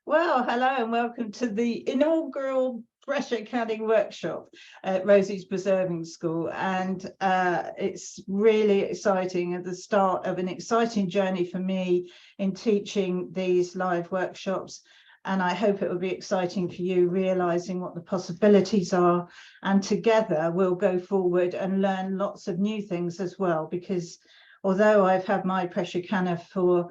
Well, hello and welcome to the inaugural pressure canning workshop at Rosie's Preserving School. And it's really exciting at the start of an exciting journey for me in teaching these live workshops. And I hope it will be exciting for you, realizing what the possibilities are. And together we'll go forward and learn lots of new things as well, because although I've had my pressure canner for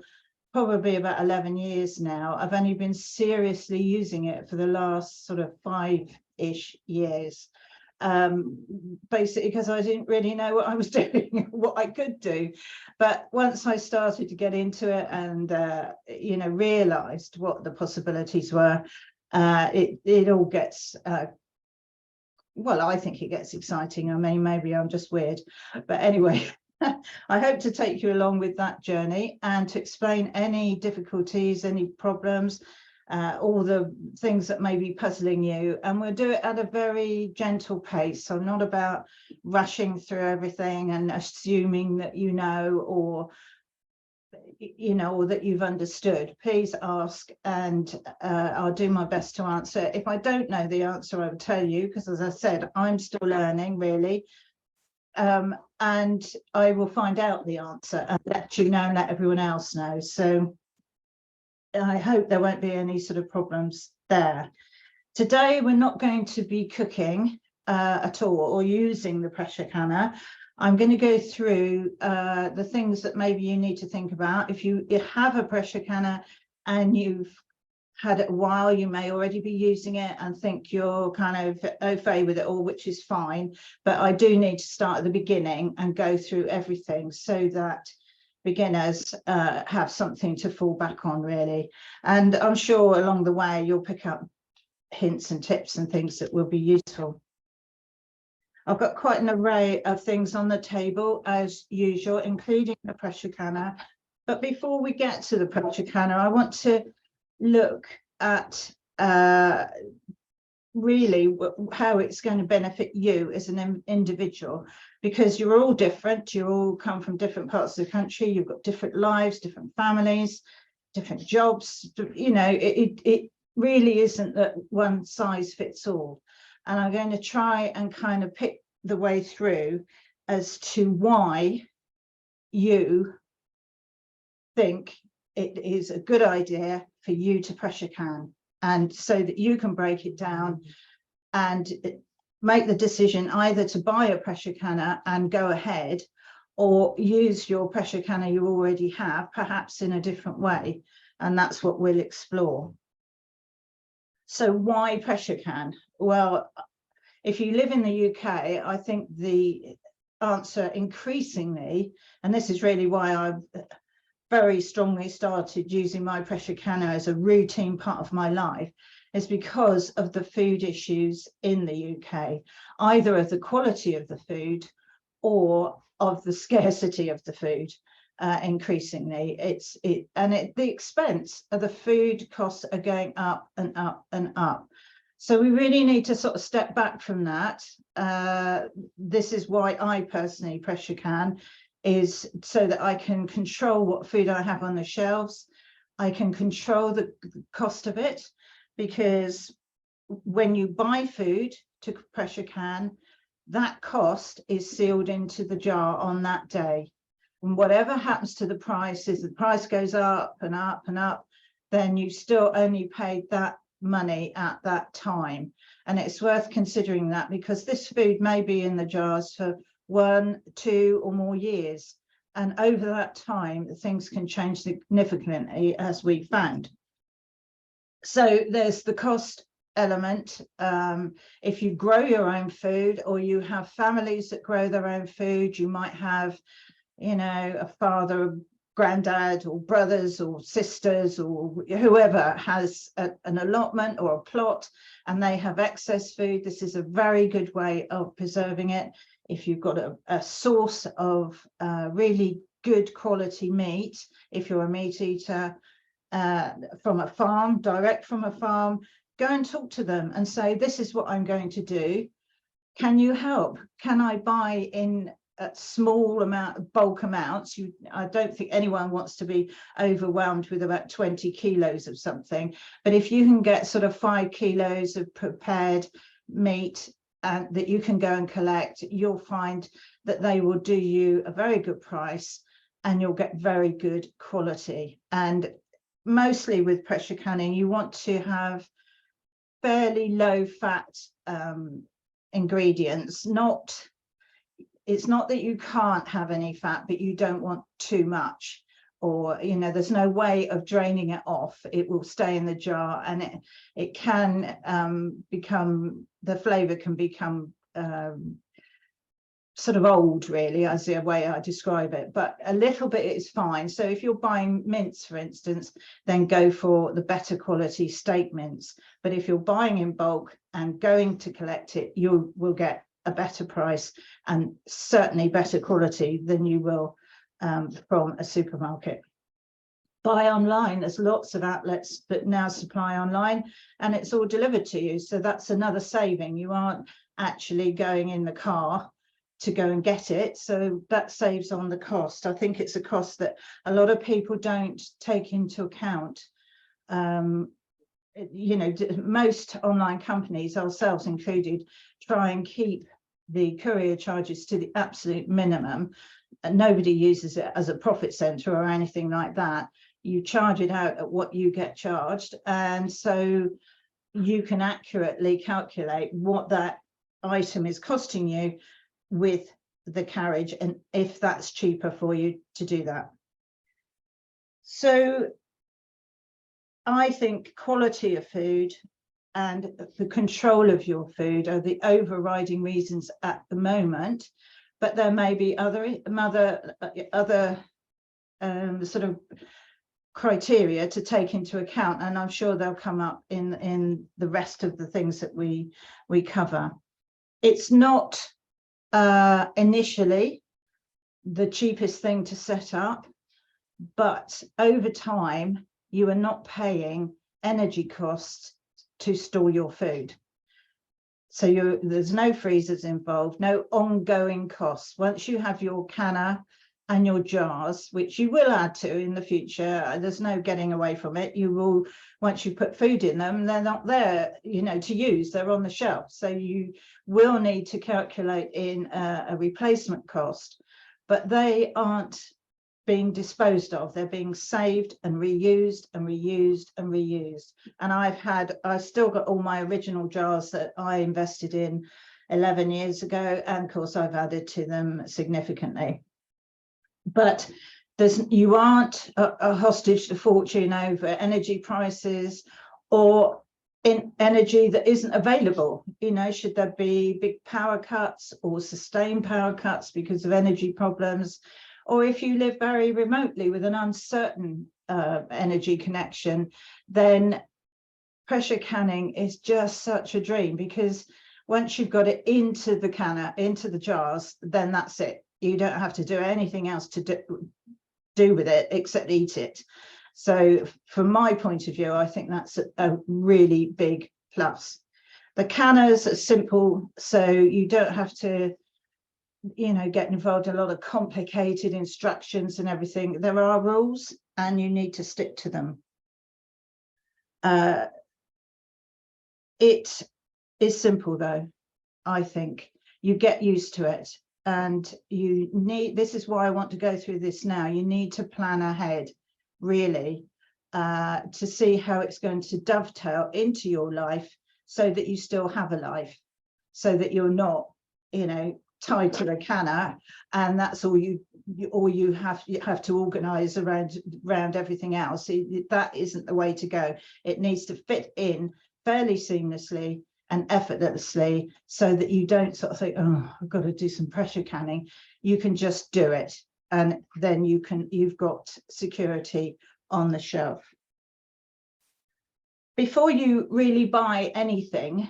probably about 11 years now, I've only been seriously using it for the last sort of 5-ish years, basically because I didn't really know what I was doing, what I could do. But once I started to get into it and realized what the possibilities were, it all gets well, I think it gets exciting. I mean, maybe I'm just weird, but anyway. I hope to take you along with that journey and to explain any difficulties, any problems, all the things that may be puzzling you. And we'll do it at a very gentle pace. So not about rushing through everything and assuming that you know, or that you've understood. Please ask, and I'll do my best to answer. If I don't know the answer, I will tell you, because as I said, I'm still learning, really. And I will find out the answer and let you know and let everyone else know. So I hope there won't be any sort of problems there. Today, we're not going to be cooking at all or using the pressure canner. I'm going to go through the things that maybe you need to think about. If you have a pressure canner and you've had it a while, you may already be using it and think you're kind of au fait with it all, which is fine. But I do need to start at the beginning and go through everything so that beginners have something to fall back on, really. And I'm sure along the way you'll pick up hints and tips and things that will be useful. I've got quite an array of things on the table as usual, including the pressure canner. But before we get to the pressure canner, I want to look at really how it's going to benefit you as an individual, because you're all different. You all come from different parts of the country. You've got different lives, different families, different jobs. It really isn't that one size fits all. And I'm going to try and kind of pick the way through as to why you think it is a good idea for you to pressure can, and so that you can break it down and make the decision either to buy a pressure canner and go ahead, or use your pressure canner you already have, perhaps in a different way. And that's what we'll explore. So why pressure can? Well, if you live in the UK, I think the answer increasingly, and this is really why I've very strongly started using my pressure canner as a routine part of my life, is because of the food issues in the UK, either of the quality of the food or of the scarcity of the food. Increasingly, the expense of the food costs are going up and up and up. So we really need to sort of step back from that. This is why I personally pressure can, is so that I can control what food I have on the shelves. I can control the cost of it, because when you buy food to pressure can, that cost is sealed into the jar on that day. And whatever happens to the price, is the price goes up and up and up, then you still only paid that money at that time. And it's worth considering that, because this food may be in the jars for 1, 2 or more years, and over that time things can change significantly, as we found. So there's the cost element. If you grow your own food, or you have families that grow their own food, you might have a father, granddad, or brothers or sisters, or whoever has an allotment or a plot, and they have excess food. This is a very good way of preserving it. If you've got a source of really good quality meat, if you're a meat eater, from a farm, direct from a farm, go and talk to them and say, this is what I'm going to do. Can you help? Can I buy in at small bulk amounts. I don't think anyone wants to be overwhelmed with about 20 kilos of something, but if you can get sort of 5 kilos of prepared meat and that you can go and collect, you'll find that they will do you a very good price and you'll get very good quality. And mostly with pressure canning, you want to have fairly low fat ingredients. It's not that you can't have any fat, but you don't want too much, or there's no way of draining it off. It will stay in the jar, and it can become, the flavor can become sort of old, really, as the way I describe it, but a little bit is fine. So if you're buying mince, for instance, then go for the better quality steak mince. But if you're buying in bulk and going to collect it, you will get a better price and certainly better quality than you will from a supermarket. Buy online. There's lots of outlets that now supply online, and it's all delivered to you. So that's another saving. You aren't actually going in the car to go and get it, so that saves on the cost. I think it's a cost that a lot of people don't take into account. Most online companies, ourselves included, try and keep the courier charges to the absolute minimum. And nobody uses it as a profit center or anything like that. You charge it out at what you get charged, and so you can accurately calculate what that item is costing you with the carriage, and if that's cheaper for you to do that. So I think quality of food and the control of your food are the overriding reasons at the moment, but there may be other sort of criteria to take into account, and I'm sure they'll come up in the rest of the things that we cover. It's not initially the cheapest thing to set up, but over time you are not paying energy costs to store your food. So there's no freezers involved, no ongoing costs. Once you have your canner and your jars, which you will add to in the future, there's no getting away from it. You will, once you put food in them, they're not there, to use, they're on the shelf. So you will need to calculate in a replacement cost, but they aren't being disposed of. They're being saved and reused and reused and reused. And I still got all my original jars that I invested in 11 years ago. And of course I've added to them significantly. But you aren't a hostage to fortune over energy prices or in energy that isn't available. Should there be big power cuts or sustained power cuts because of energy problems, or if you live very remotely with an uncertain energy connection, then pressure canning is just such a dream, because once you've got it into the canner, into the jars, then that's it. You don't have to do anything else to do with it except eat it. So from my point of view, I think that's a really big plus. The canners are simple, so you don't have to get involved in a lot of complicated instructions and everything. There are rules and you need to stick to them. It is simple though, I think. You get used to it, and this is why I want to go through this now. You need to plan ahead, really, to see how it's going to dovetail into your life so that you still have a life, so that you're not, tied to the canner and that's all you have to organize around everything else. That isn't the way to go. It needs to fit in fairly seamlessly and effortlessly, so that you don't sort of think, oh, I've got to do some pressure canning. You can just do it, and then you've got security on the shelf. Before you really buy anything,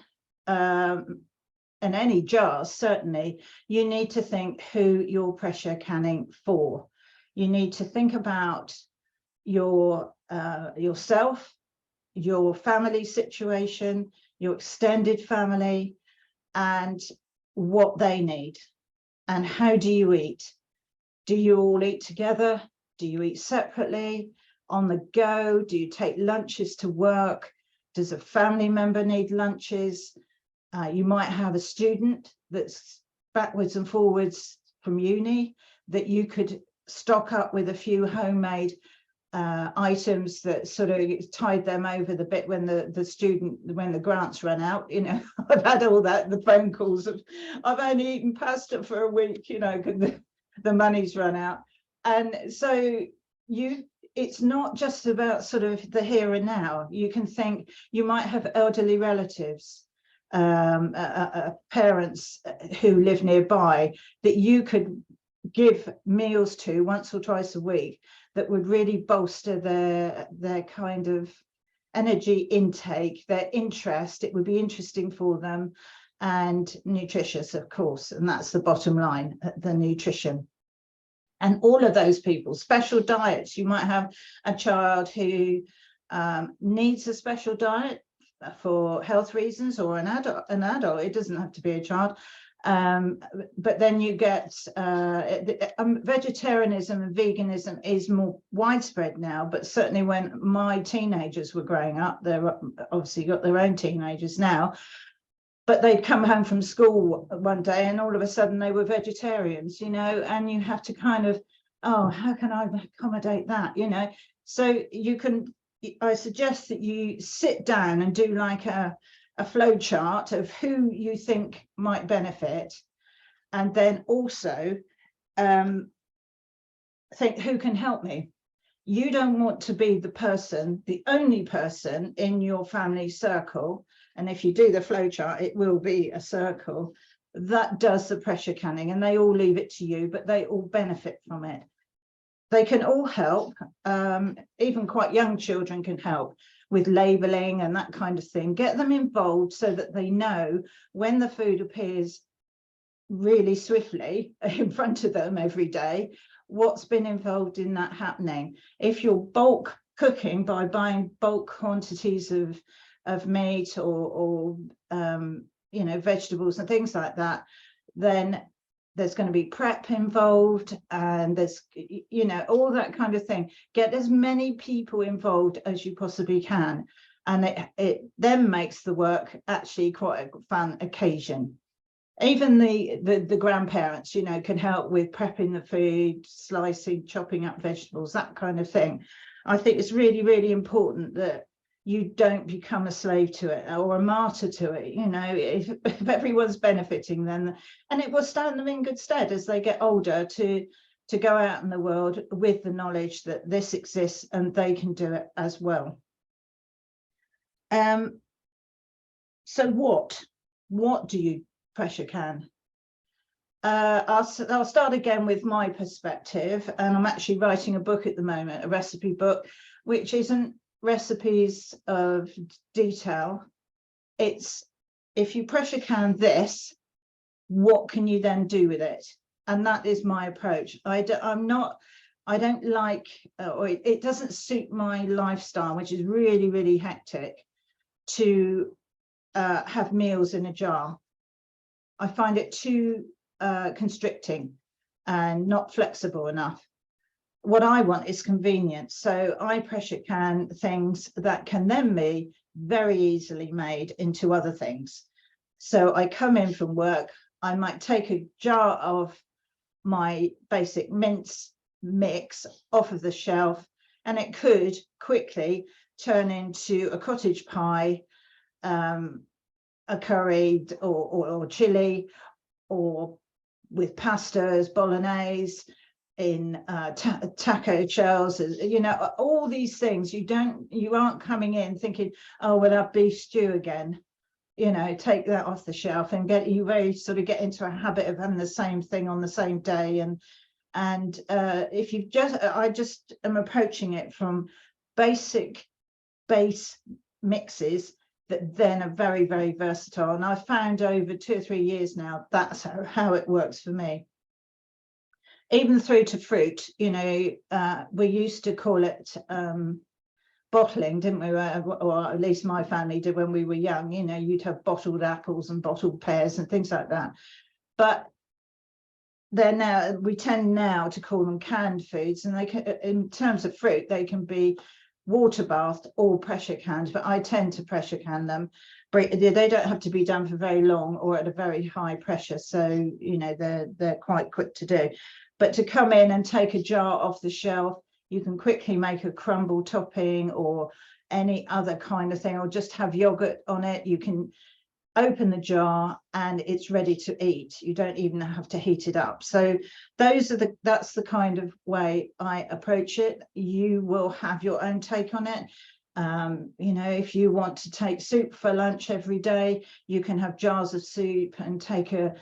and any jars, certainly, you need to think who you're pressure canning for. You need to think about yourself, your family situation, your extended family, and what they need. And how do you eat? Do you all eat together? Do you eat separately? On the go? Do you take lunches to work? Does a family member need lunches? You might have a student that's backwards and forwards from uni that you could stock up with a few homemade items that sort of tide them over the bit when when the grants run out. You know, I've had all that, the phone calls of, I've only eaten pasta for a week, you know, because the money's run out. And so it's not just about sort of the here and now. You can think, you might have elderly relatives, parents who live nearby that you could give meals to once or twice a week that would really bolster their kind of energy intake, their interest. It would be interesting for them and nutritious, of course, and that's the bottom line, the nutrition. And all of those people, special diets. You might have a child who needs a special diet for health reasons, or an adult, it doesn't have to be a child. But then you get vegetarianism and veganism is more widespread now, but certainly when my teenagers were growing up, they're obviously got their own teenagers now, but they'd come home from school one day and all of a sudden they were vegetarians, you know, and you have to kind of, oh, how can I accommodate that, you know? So you can, I suggest that you sit down and do like a flow chart of who you think might benefit, and then also think, who can help me? You don't want to be the only person in your family circle, and if you do the flow chart, it will be a circle that does the pressure canning, and they all leave it to you, but they all benefit from it. They can all help, even quite young children can help with labeling and that kind of thing. Get them involved so that they know when the food appears really swiftly in front of them every day, what's been involved in that happening. If you're bulk cooking by buying bulk quantities of meat or you know, vegetables and things like that, then there's going to be prep involved, and there's, you know, all that kind of thing. Get as many people involved as you possibly can, and it then makes the work actually quite a fun occasion. Even the grandparents, you know, can help with prepping the food, slicing, chopping up vegetables, that kind of thing. I think it's really, really important that you don't become a slave to it or a martyr to it. You know, if everyone's benefiting, then, and it will stand them in good stead as they get older to go out in the world with the knowledge that this exists and they can do it as well. So what do you pressure can? I'll start again with my perspective, and I'm actually writing a book at the moment, a recipe book, which isn't recipes of detail. It's, if you pressure can this, what can you then do with it? And that is my approach. I don't like, or it doesn't suit my lifestyle, which is really, really hectic, to have meals in a jar. I find it too constricting and not flexible enough. What I want is convenience. So I pressure can things that can then be very easily made into other things. So I come in from work, I might take a jar of my basic mince mix off of the shelf, and it could quickly turn into a cottage pie, a curry or chili, or with pastas, bolognese, in taco shells, you know, all these things. You aren't coming in thinking, oh, we'll have beef stew again. You know, take that off the shelf and you very sort of get into a habit of having the same thing on the same day. And if you I just am approaching it from basic base mixes that then are very, very versatile. And I've found over 2 or 3 years now, that's how it works for me. Even through to fruit, you know, we used to call it bottling, didn't we? Or at least my family did when we were young. You know, you'd have bottled apples and bottled pears and things like that. But they're now, we tend now to call them canned foods, and they can, in terms of fruit, they can be water bathed or pressure canned, but I tend to pressure can them. They don't have to be done for very long or at a very high pressure, so you know they're quite quick to do. But to come in and take a jar off the shelf, you can quickly make a crumble topping or any other kind of thing, or just have yogurt on it. You can open the jar and it's ready to eat. You don't even have to heat it up. So that's the kind of way I approach it. You will have your own take on it. You know, if you want to take soup for lunch every day, you can have jars of soup and take a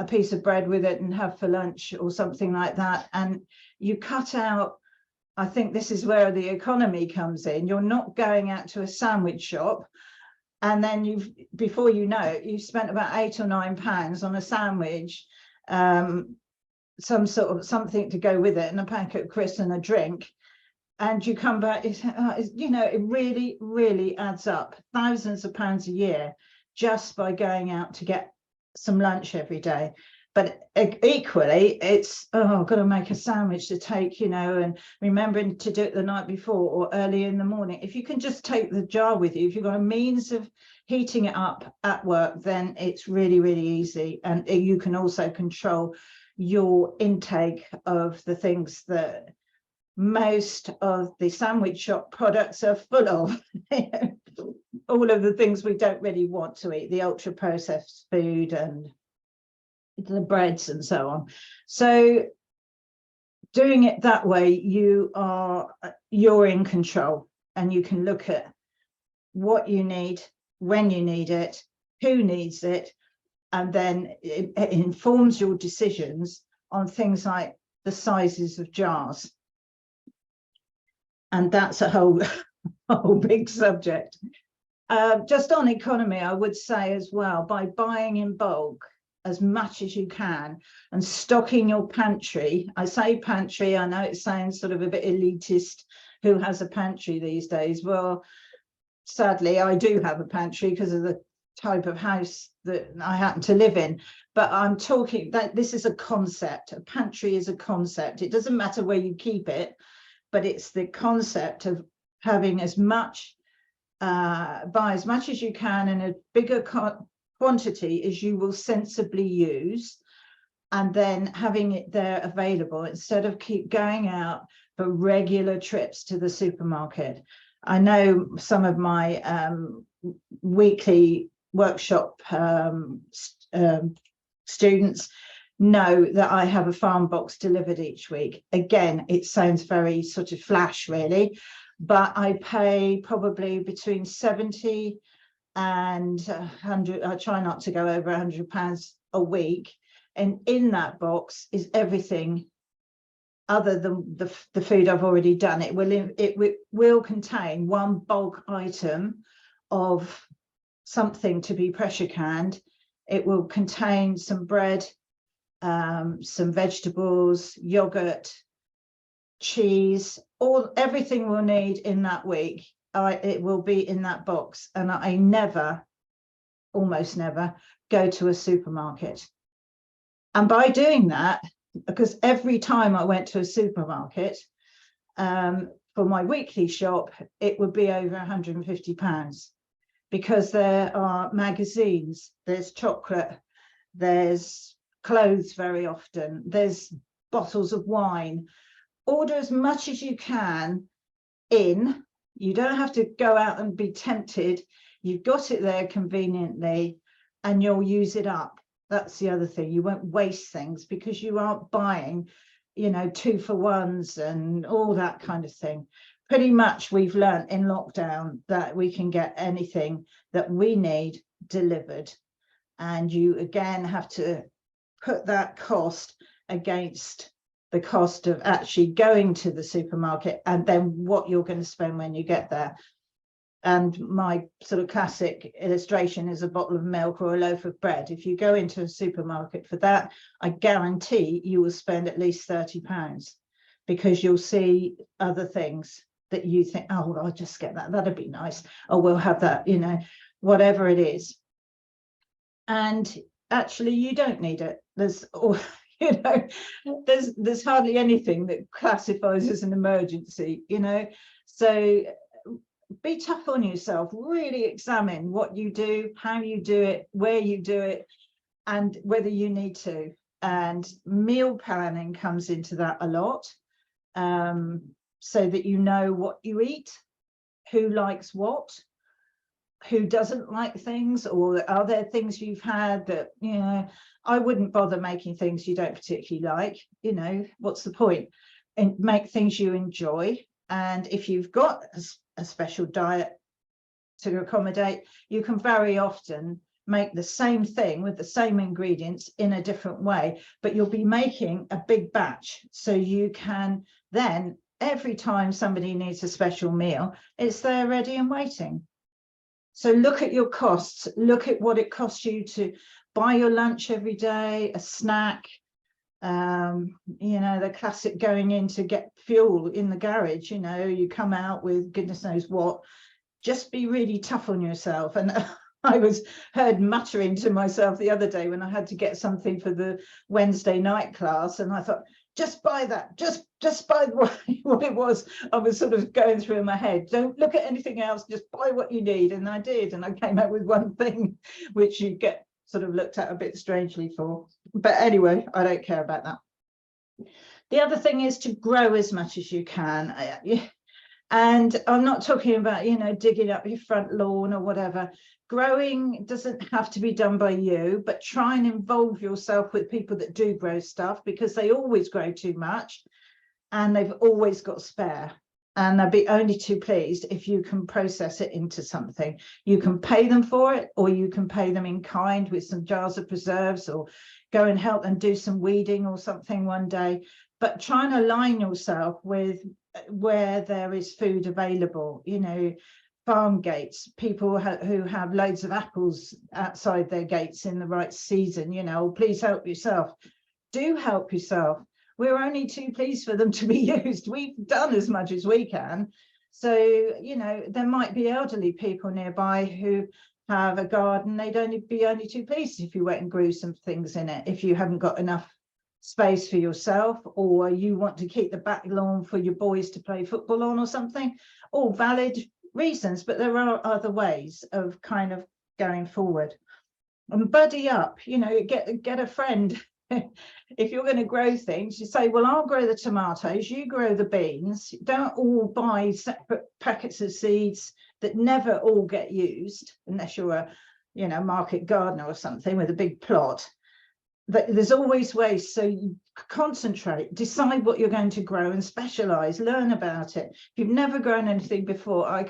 piece of bread with it and have for lunch or something like that. And you cut out, I think this is where the economy comes in. You're not going out to a sandwich shop and then before you know it, you've spent about £8 or £9 on a sandwich, some sort of something to go with it, and a packet of crisps and a drink. And you come back, you know, it really, really adds up thousands of pounds a year just by going out to get some lunch every day. But equally, it's, oh, I've got to make a sandwich to take, you know, and remembering to do it the night before or early in the morning. If you can just take the jar with you, if you've got a means of heating it up at work, then it's really, really easy. And you can also control your intake of the things that most of the sandwich shop products are full of. All of the things we don't really want to eat, the ultra processed food and the breads and so on. So doing it that way, you're in control, and you can look at what you need, when you need it, who needs it, and then it informs your decisions on things like the sizes of jars. And that's a whole big subject. Just on economy, I would say as well, by buying in bulk as much as you can and stocking your pantry. I say pantry, I know it sounds sort of a bit elitist, who has a pantry these days? Well, sadly, I do have a pantry because of the type of house that I happen to live in. But I'm talking that this is a concept. A pantry is a concept. It doesn't matter where you keep it, but it's the concept of having as much, buy as much as you can in a bigger quantity as you will sensibly use, and then having it there available instead of keep going out for regular trips to the supermarket. I know some of my weekly workshop students know that I have a farm box delivered each week. Again, it sounds very sort of flash really, but I pay probably between 70 and 100, I try not to go over £100 a week, and in that box is everything other than the food I've already done. It will contain one bulk item of something to be pressure canned. It will contain some bread, some vegetables, yogurt, cheese, everything we'll need in that week. It will be in that box, and I never, almost never, go to a supermarket. And by doing that, because every time I went to a supermarket for my weekly shop, it would be over £150, because there are magazines, there's chocolate, there's clothes very often, there's bottles of wine. Order as much as you can in. You don't have to go out and be tempted. You've got it there conveniently, and you'll use it up. That's the other thing. You won't waste things because you aren't buying, you know, 2-for-1s and all that kind of thing. Pretty much we've learned in lockdown that we can get anything that we need delivered. And you again have to put that cost against the cost of actually going to the supermarket and then what you're going to spend when you get there. And my sort of classic illustration is a bottle of milk or a loaf of bread. If you go into a supermarket for that, I guarantee you will spend at least £30, because you'll see other things that you think, oh, well, I'll just get that. That'd be nice. Or we'll have that, you know, whatever it is. And actually, you don't need it. You know, there's hardly anything that classifies as an emergency, you know. So be tough on yourself, really examine what you do, how you do it, where you do it, and whether you need to. And meal planning comes into that a lot, so that you know what you eat, who likes what, who doesn't like things, or are there things you've had that, you know, I wouldn't bother making things you don't particularly like, you know, what's the point? And make things you enjoy. And if you've got a special diet to accommodate, you can very often make the same thing with the same ingredients in a different way, but you'll be making a big batch. So you can then, every time somebody needs a special meal, it's there ready and waiting. So look at your costs, look at what it costs you to buy your lunch every day, a snack, you know, the classic going in to get fuel in the garage, you know, you come out with goodness knows what. Just be really tough on yourself. And I was heard muttering to myself the other day when I had to get something for the Wednesday night class, and I thought, just buy that, just buy what it was. I was sort of going through in my head, don't look at anything else, just buy what you need. And I did, and I came out with one thing which you get sort of looked at a bit strangely for. But anyway, I don't care about that. The other thing is to grow as much as you can. And I'm not talking about, you know, digging up your front lawn or whatever. Growing doesn't have to be done by you, but try and involve yourself with people that do grow stuff, because they always grow too much and they've always got spare. And they'll be only too pleased if you can process it into something. You can pay them for it, or you can pay them in kind with some jars of preserves, or go and help them do some weeding or something one day. But try and align yourself with where there is food available, you know, farm gates, people who have loads of apples outside their gates in the right season, you know, please help yourself. Do help yourself. We're only too pleased for them to be used. We've done as much as we can. So, you know, there might be elderly people nearby who have a garden. They'd only be too pleased if you went and grew some things in it, if you haven't got enough space for yourself, or you want to keep the back lawn for your boys to play football on or something. All valid reasons, but there are other ways of kind of going forward. And buddy up, you know, get a friend. If you're going to grow things, you say, well, I'll grow the tomatoes, you grow the beans. Don't all buy separate packets of seeds that never all get used, unless you're a, you know, market gardener or something with a big plot. There's always ways. So you concentrate, decide what you're going to grow and specialize, learn about it. If you've never grown anything before,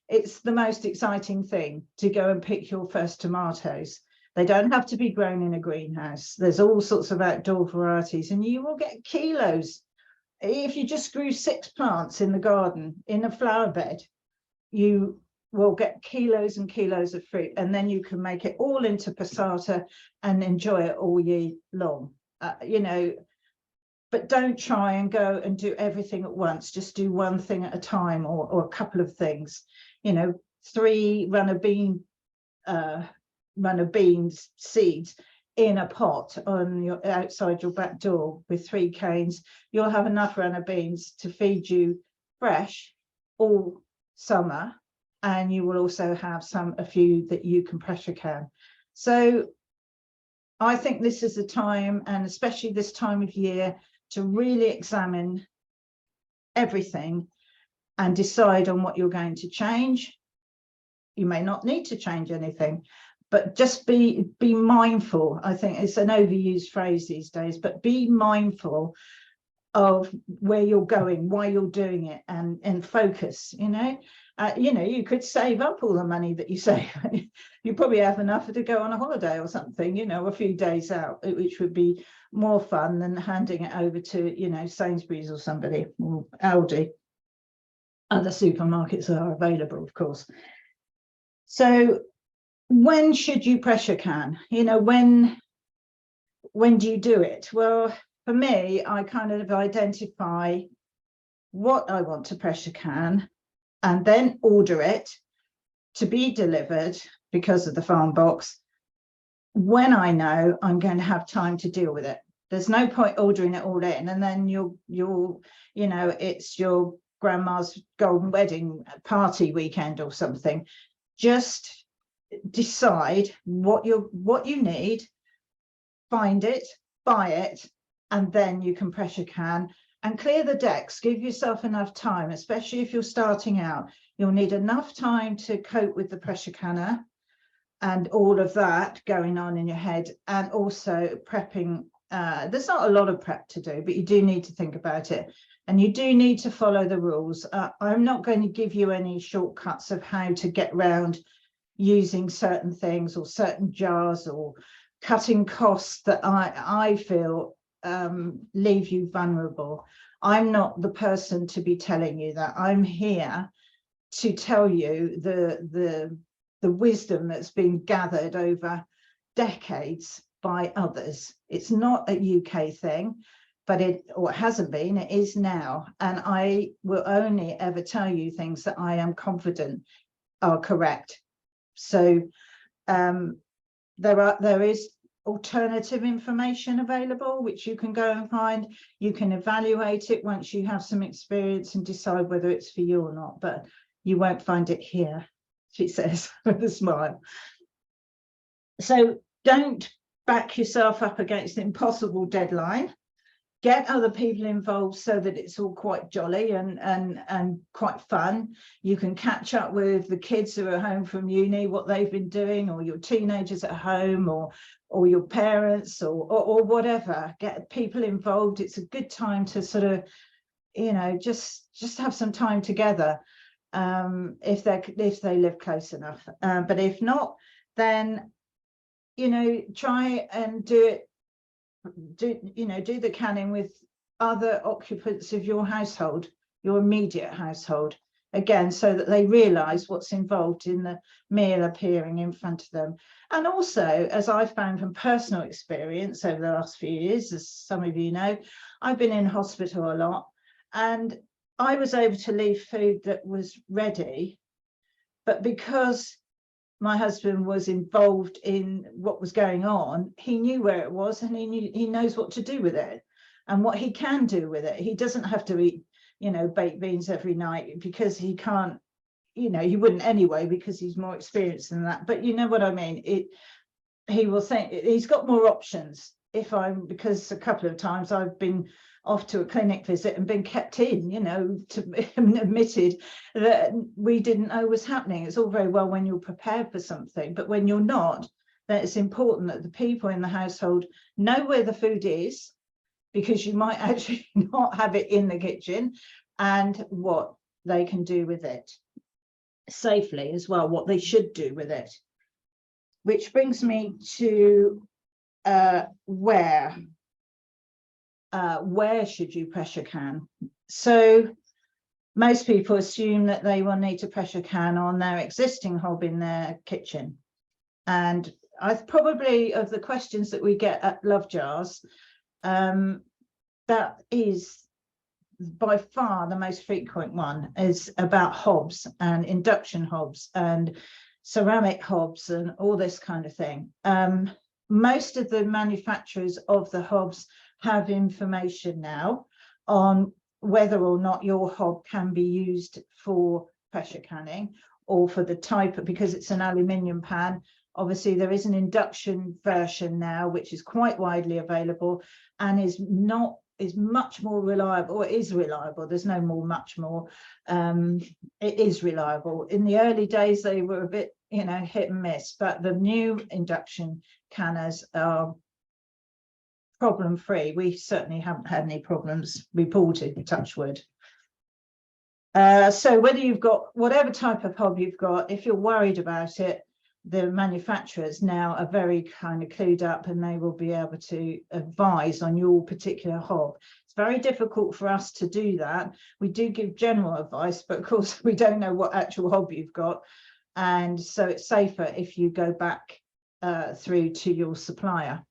it's the most exciting thing to go and pick your first tomatoes. They don't have to be grown in a greenhouse. There's all sorts of outdoor varieties, and you will get kilos. If you just grew 6 plants in the garden in a flower bed, you will get kilos and kilos of fruit, and then you can make it all into passata and enjoy it all year long. You know, but don't try and go and do everything at once. Just do one thing at a time, or a couple of things. You know, 3 runner beans seeds in a pot on your outside your back door with 3 canes. You'll have enough runner beans to feed you fresh all summer, and you will also have a few that you can pressure can. So I think this is the time, and especially this time of year, to really examine everything and decide on what you're going to change. You may not need to change anything, but just be mindful. I think it's an overused phrase these days, but be mindful of where you're going, why you're doing it, and focus. You know, you could save up all the money that you save. You probably have enough to go on a holiday or something, you know, a few days out, which would be more fun than handing it over to, you know, Sainsbury's or somebody, or Aldi. Other supermarkets are available, of course. So when should you pressure can? You know, when do you do it? Well, for me, I kind of identify what I want to pressure can, and then order it to be delivered because of the farm box when I know I'm going to have time to deal with it. There's no point ordering it all in, and then you'll you know, it's your grandma's golden wedding party weekend or something. Just decide what you need, find it, buy it, and then you can pressure can and clear the decks. Give yourself enough time, especially if you're starting out. You'll need enough time to cope with the pressure canner and all of that going on in your head, and also prepping. There's not a lot of prep to do, but you do need to think about it, and you do need to follow the rules. I'm not going to give you any shortcuts of how to get around using certain things or certain jars, or cutting costs that I feel leave you vulnerable. I'm not the person to be telling you that. I'm here to tell you the wisdom that's been gathered over decades by others. It's not a UK thing, but it hasn't been, it is now. And I will only ever tell you things that I am confident are correct. So there is alternative information available, which you can go and find. You can evaluate it once you have some experience and decide whether it's for you or not, but you won't find it here, she says with a smile. So don't back yourself up against an impossible deadline. Get other people involved so that it's all quite jolly and quite fun. You can catch up with the kids who are home from uni, what they've been doing, or your teenagers at home, or your parents, or whatever. Get people involved. It's a good time to sort of, you know, just have some time together, if they live close enough. But if not, then, you know, try and do the canning with other occupants of your household, your immediate household, again, so that they realize what's involved in the meal appearing in front of them. And also, as I found from personal experience over the last few years, as some of you know, I've been in hospital a lot, and I was able to leave food that was ready, but because my husband was involved in what was going on, he knew where it was, and he knows what to do with it and what he can do with it. He doesn't have to eat, you know, baked beans every night, because he can't, you know, he wouldn't anyway, because he's more experienced than that. But you know what I mean? He will think he's got more options. Because a couple of times I've been off to a clinic visit and been kept in, you know, admitted that we didn't know was happening. It's all very well when you're prepared for something, but when you're not, then it's important that the people in the household know where the food is, because you might actually not have it in the kitchen, and what they can do with it safely as well, what they should do with it. Which brings me to where should you pressure can? So most people assume that they will need to pressure can on their existing hob in their kitchen. And probably, of the questions that we get at Love Jars, that is by far the most frequent one, is about hobs and induction hobs and ceramic hobs and all this kind of thing. Most of the manufacturers of the hobs have information now on whether or not your hob can be used for pressure canning, or for the type, because it's an aluminium pan. Obviously, there is an induction version now, which is quite widely available and is much more reliable. It is reliable. There's no more, much more. It is reliable. In the early days, they were a bit, you know, hit and miss, but the new induction canners are problem-free. We certainly haven't had any problems reported, touch wood. So whether you've got whatever type of hob you've got, if you're worried about it, the manufacturers now are very kind of clued up, and they will be able to advise on your particular hob. It's very difficult for us to do that. We do give general advice, but of course we don't know what actual hob you've got, and so it's safer if you go back through to your supplier.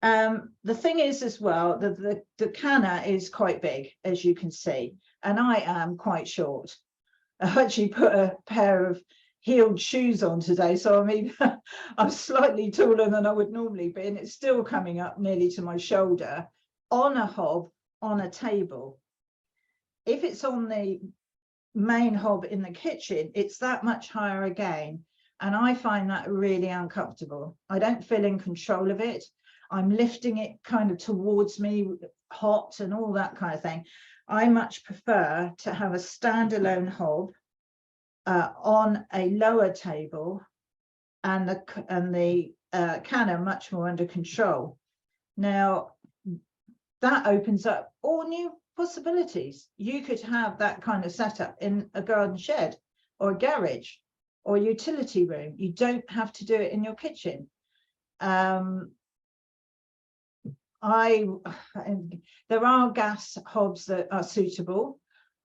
The thing is as well, the canner is quite big, as you can see, and I am quite short. I actually put a pair of heeled shoes on today, so I mean I'm slightly taller than I would normally be, and it's still coming up nearly to my shoulder on a hob on a table. If it's on the main hob in the kitchen, it's that much higher again, and I find that really uncomfortable. I don't feel in control of it. I'm lifting it kind of towards me, hot and all that kind of thing. I much prefer to have a standalone hob on a lower table, and the canner much more under control. Now that opens up all new possibilities. You could have that kind of setup in a garden shed or a garage or a utility room. You don't have to do it in your kitchen. There are gas hobs that are suitable.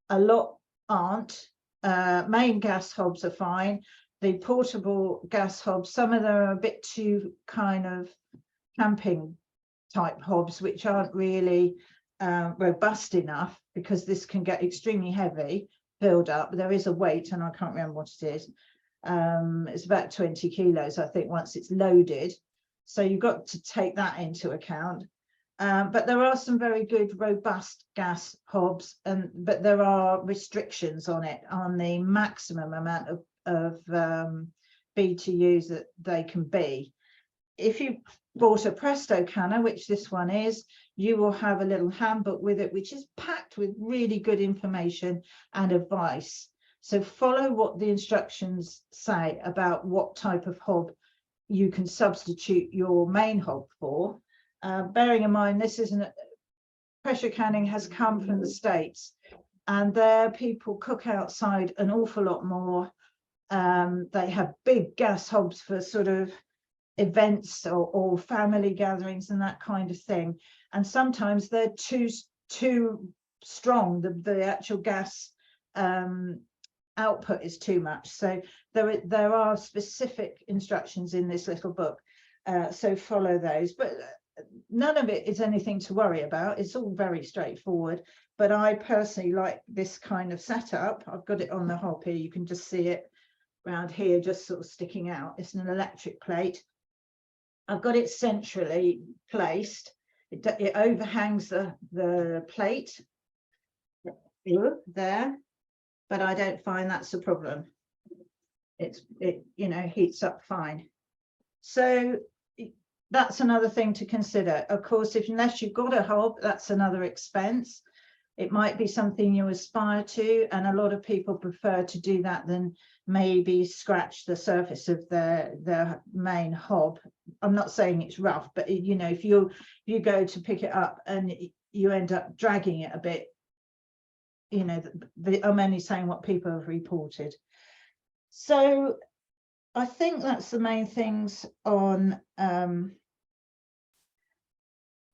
A lot aren't. Main gas hobs are fine. The portable gas hobs, some of them are a bit too kind of camping type hobs, which aren't really robust enough, because this can get extremely heavy, filled up. There is a weight, and I can't remember what it is. It's about 20 kilos, I think, once it's loaded. So you've got to take that into account. But there are some very good robust gas hobs, but there are restrictions on it, on the maximum amount of BTUs that they can be. If you bought a Presto canner, which this one is, you will have a little handbook with it, which is packed with really good information and advice. So follow what the instructions say about what type of hob you can substitute your main hob for. Bearing in mind, this isn't pressure canning has come from the States, and there people cook outside an awful lot more. They have big gas hobs for sort of events or family gatherings and that kind of thing, and sometimes they're too strong. The actual gas output is too much. So there are specific instructions in this little book, so follow those, but none of it is anything to worry about. It's all very straightforward, but I personally like this kind of setup. I've got it on the hob here. You can just see it around here, just sort of sticking out. It's an electric plate. I've got it centrally placed. It overhangs the plate there, but I don't find that's a problem. It you know, heats up fine. So that's another thing to consider. Of course, unless you've got a hob, that's another expense. It might be something you aspire to, and a lot of people prefer to do that than maybe scratch the surface of their main hob. I'm not saying it's rough, but you know, if you go to pick it up and you end up dragging it a bit, you know, I'm only saying what people have reported. So I think that's the main things on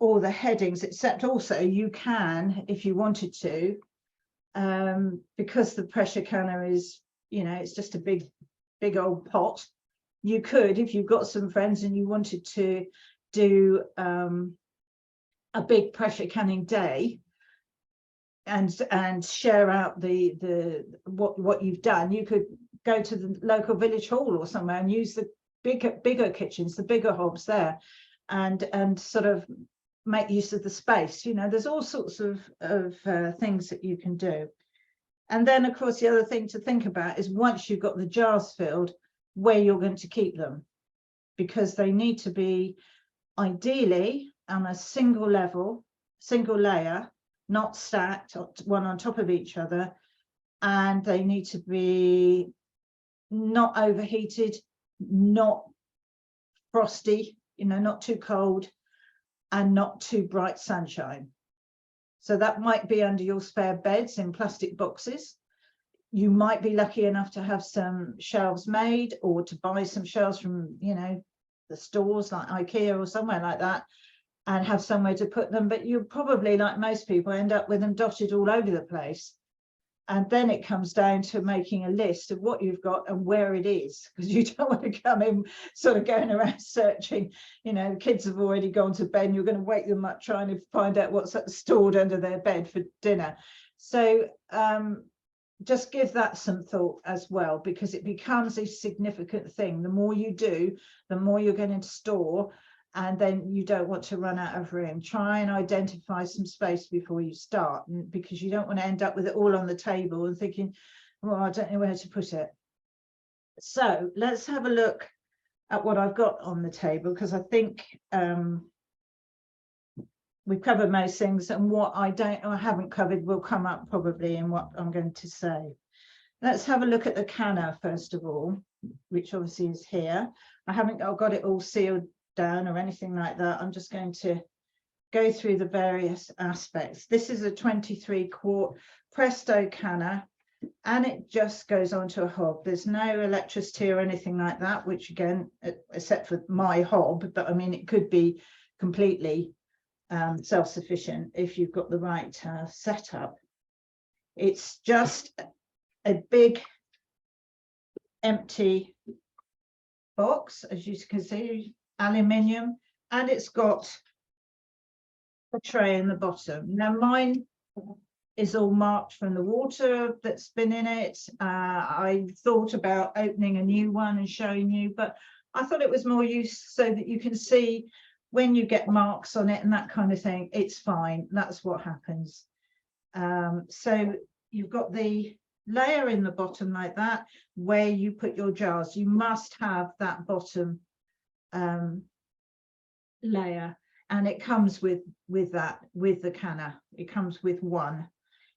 all the headings, except also you can, if you wanted to, because the pressure canner is, you know, it's just a big old pot. You could, if you've got some friends and you wanted to do a big pressure canning day and share out what you've done, you could go to the local village hall or somewhere and use the bigger kitchens, the bigger hobs there, and sort of make use of the space. You know, there's all sorts of things that you can do. And then, of course, the other thing to think about is once you've got the jars filled, where you're going to keep them, because they need to be ideally on a single layer, not stacked one on top of each other, and they need to be not overheated, not frosty, you know, not too cold, and not too bright sunshine. So that might be under your spare beds in plastic boxes. You might be lucky enough to have some shelves made, or to buy some shelves from, you know, the stores like IKEA or somewhere like that, and have somewhere to put them. But you'll probably, like most people, end up with them dotted all over the place. And then it comes down to making a list of what you've got and where it is, because you don't want to come in sort of going around searching. You know, kids have already gone to bed and you're going to wake them up trying to find out what's stored under their bed for dinner. So just give that some thought as well, because it becomes a significant thing. The more you do, the more you're going to store, and then you don't want to run out of room. Try and identify some space before you start, because you don't want to end up with it all on the table and thinking, well, I don't know where to put it. So let's have a look at what I've got on the table, because I think we've covered most things, and what I haven't covered will come up probably in what I'm going to say. Let's have a look at the canner first of all, which obviously is here. I've got it all sealed down or anything like that. I'm just going to go through the various aspects. This is a 23-quart Presto canner, and it just goes onto a hob. There's no electricity or anything like that, which again, except for my hob, but I mean, it could be completely self-sufficient if you've got the right setup. It's just a big empty box, as you can see, aluminium, and it's got a tray in the bottom. Now mine is all marked from the water that's been in it. I thought about opening a new one and showing you, but I thought it was more use so that you can see when you get marks on it and that kind of thing. It's fine, that's what happens. So you've got the layer in the bottom like that, where you put your jars. You must have that bottom layer, and it comes with the canner. It comes with one.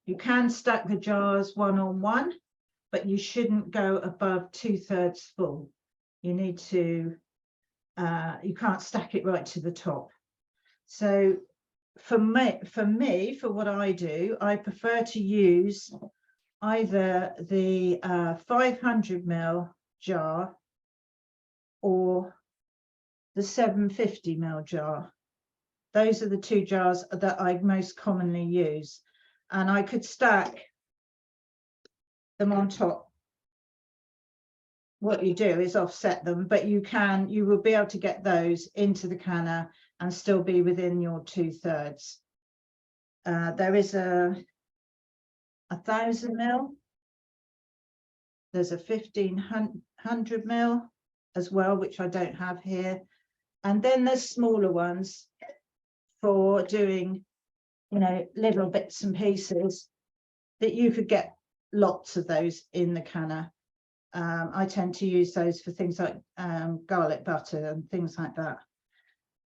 You can stack the jars one on one, but you shouldn't go above 2/3 full. You need to you can't stack it right to the top. So for what I do, I prefer to use either the 500 ml jar or the 750 ml jar. Those are the two jars that I most commonly use, and I could stack them on top. What you do is offset them, but you will be able to get those into the canner and still be within your 2/3. There is a 1000 ml. There's a 1500 ml as well, which I don't have here. And then there's smaller ones for doing, you know, little bits and pieces that you could get lots of those in the canner. I tend to use those for things like garlic butter and things like that.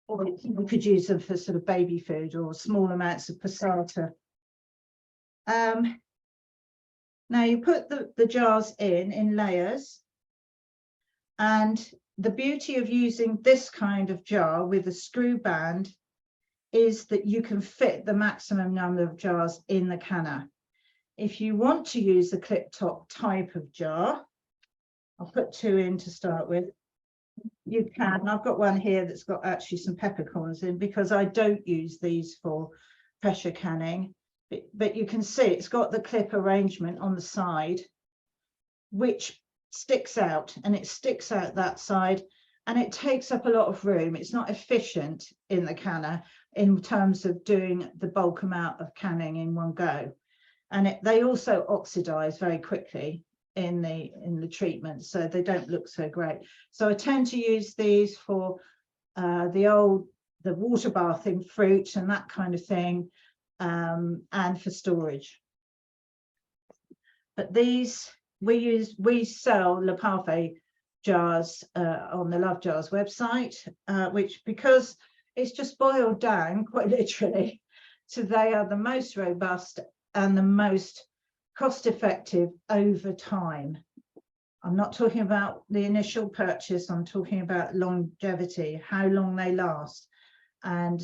Or we could use them for sort of baby food or small amounts of passata. Now you put the jars in layers, and the beauty of using this kind of jar with a screw band is that you can fit the maximum number of jars in the canner. If you want to use the clip top type of jar, I'll put 2 in to start with. You can. I've got one here that's got actually some peppercorns in, because I don't use these for pressure canning. But you can see it's got the clip arrangement on the side, which sticks out, and it sticks out that side, and it takes up a lot of room. It's not efficient in the canner in terms of doing the bulk amount of canning in one go. And they also oxidize very quickly in the treatment, so they don't look so great. So I tend to use these for the water bathing fruit and that kind of thing, and for storage. But these we sell Le Parfait jars on the Love Jars website, which, because it's just boiled down quite literally, so they are the most robust and the most cost-effective over time. I'm not talking about the initial purchase, I'm talking about longevity, how long they last. And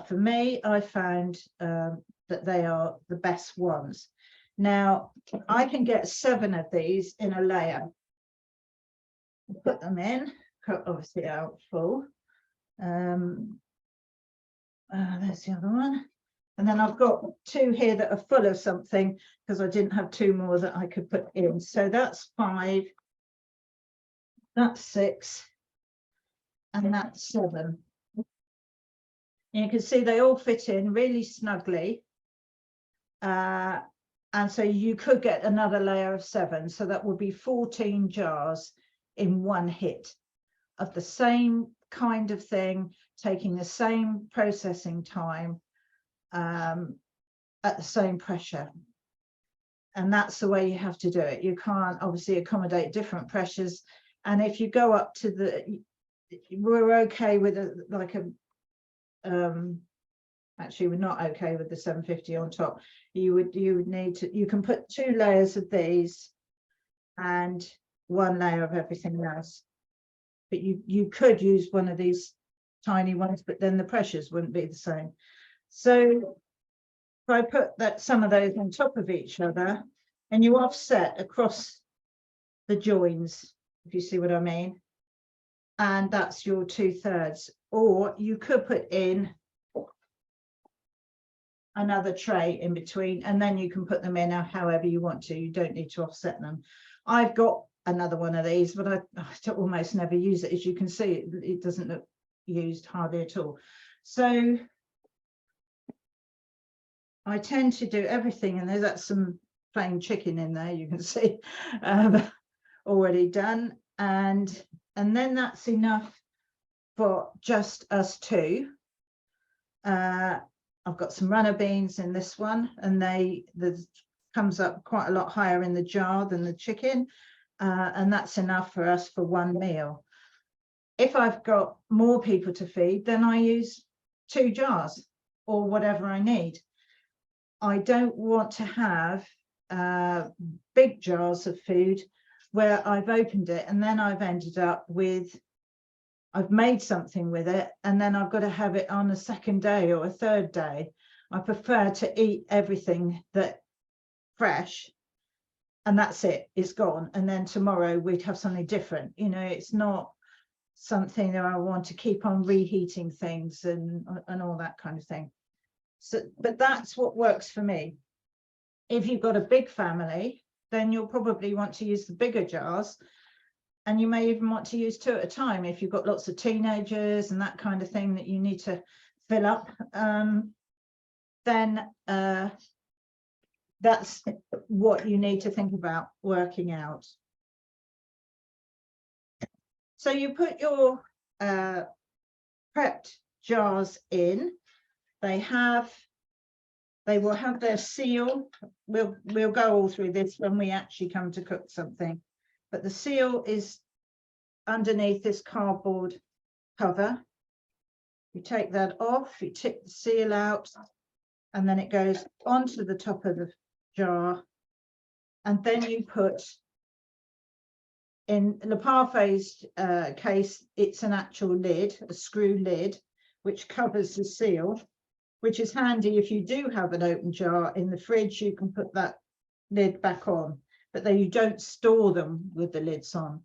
for me, I found that they are the best ones. Now, I can get 7 of these in a layer. Put them in, obviously out full. There's the other one. And then I've got 2 here that are full of something, because I didn't have 2 more that I could put in. So that's 5, that's 6, and that's 7. And you can see they all fit in really snugly. And so you could get another layer of 7. So that would be 14 jars in one hit of the same kind of thing, taking the same processing time at the same pressure. And that's the way you have to do it. You can't obviously accommodate different pressures. And if you go up to the, we're okay with actually we're not okay with the 750 on top. You would need to, you can put 2 layers of these and 1 layer of everything else. But you could use one of these tiny ones, but then the pressures wouldn't be the same. So if I put some of those on top of each other, and you offset across the joins, if you see what I mean, and that's your 2/3. Or you could put in another tray in between, and then you can put them in however you want to. You don't need to offset them. I've got another one of these, but I almost never use it. As you can see, it doesn't look used hardly at all. So I tend to do everything, and there's some plain chicken in there, you can see, already done. And then that's enough for just us two. I've got some runner beans in this one, and the comes up quite a lot higher in the jar than the chicken, and that's enough for us for one meal. If I've got more people to feed, then I use 2 jars or whatever I need. I don't want to have big jars of food where I've opened it and then I've ended up with, I've made something with it and then I've got to have it on a second day or a third day. I prefer to eat everything that fresh, and that's it, it's gone. And then tomorrow we'd have something different. You know, it's not something that I want to keep on reheating things and all that kind of thing. So, but that's what works for me. If you've got a big family, then you'll probably want to use the bigger jars, and you may even want to use 2 at a time if you've got lots of teenagers and that kind of thing that you need to fill up. Then that's what you need to think about working out. So you put your prepped jars in. They will have their seal. We'll go all through this when we actually come to cook something, but the seal is underneath this cardboard cover. You take that off, you tip the seal out, and then it goes onto the top of the jar. And then you put, in Le Parfait's case, it's an actual lid, a screw lid, which covers the seal, which is handy if you do have an open jar in the fridge. You can put that lid back on, but then you don't store them with the lids on.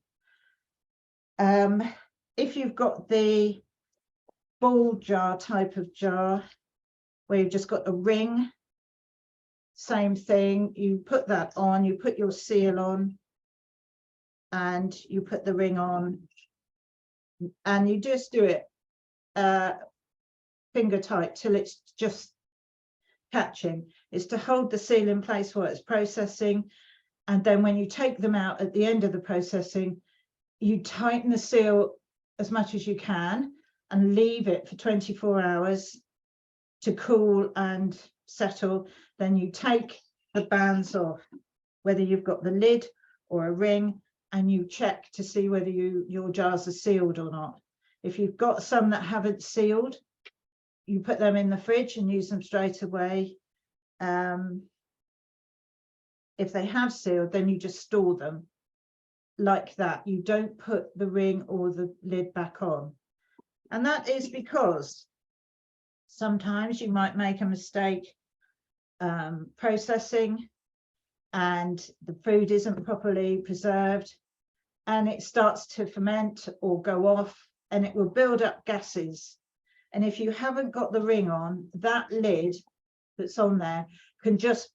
If you've got the ball jar type of jar where you've just got a ring, same thing, you put that on, you put your seal on and you put the ring on, and you just do it finger tight till it's just catching. It's to hold the seal in place while it's processing, and then when you take them out at the end of the processing, you tighten the seal as much as you can and leave it for 24 hours to cool and settle. Then you take the bands off, whether you've got the lid or a ring, and you check to see whether your jars are sealed or not. If you've got some that haven't sealed, you put them in the fridge and use them straight away. If they have sealed, then you just store them like that. You don't put the ring or the lid back on. And that is because sometimes you might make a mistake processing and the food isn't properly preserved and it starts to ferment or go off, and it will build up gases. And if you haven't got the ring on, that lid that's on there can just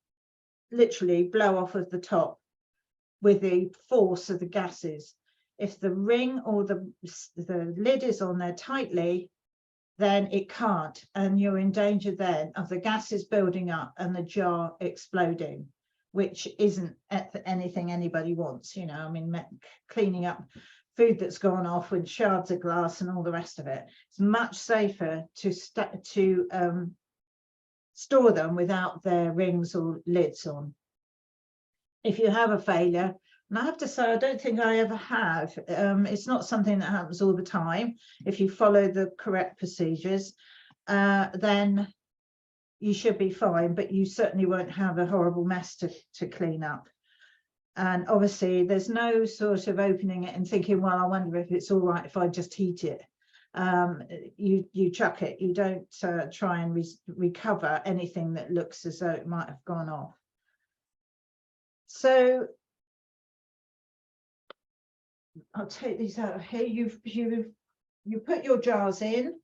literally blow off of the top with the force of the gases. If the ring or the lid is on there tightly, then it can't, and you're in danger then of the gases building up and the jar exploding. which isn't anything anybody wants, you know. I mean, cleaning up food that's gone off with shards of glass and all the rest of it. It's much safer to store them without their rings or lids on. If you have a failure, and I have to say, I don't think I ever have. It's not something that happens all the time. If you follow the correct procedures, then you should be fine, but you certainly won't have a horrible mess to clean up. And obviously there's no sort of opening it and thinking, well, I wonder if it's all right if I just heat it. You chuck it. You don't try and recover anything that looks as though it might have gone off. So I'll take these out of here. You put your jars in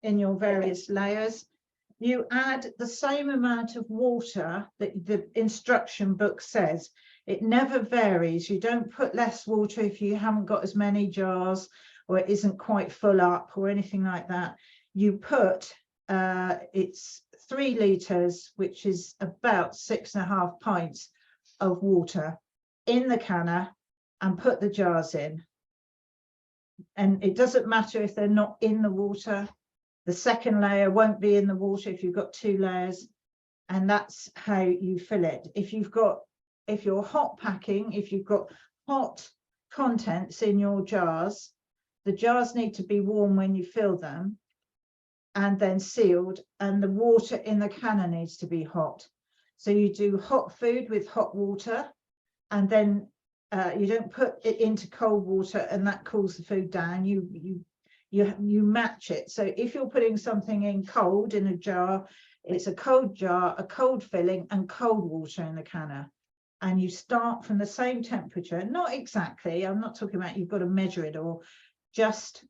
your various layers. You add the same amount of water that the instruction book says. It never varies. You don't put less water if you haven't got as many jars or it isn't quite full up or anything like that. You put, it's 3 litres, which is about 6.5 pints of water in the canner, and put the jars in. And it doesn't matter if they're not in the water. The second layer won't be in the water if you've got 2 layers, and that's how you fill it. If you're hot packing, if you've got hot contents in your jars, the jars need to be warm when you fill them and then sealed, and the water in the canner needs to be hot. So you do hot food with hot water, and then you don't put it into cold water and that cools the food down. You match it. So if you're putting something in cold in a jar, it's a cold jar, a cold filling, and cold water in the canner. And you start from the same temperature, not exactly, I'm not talking about you've got to measure it, or just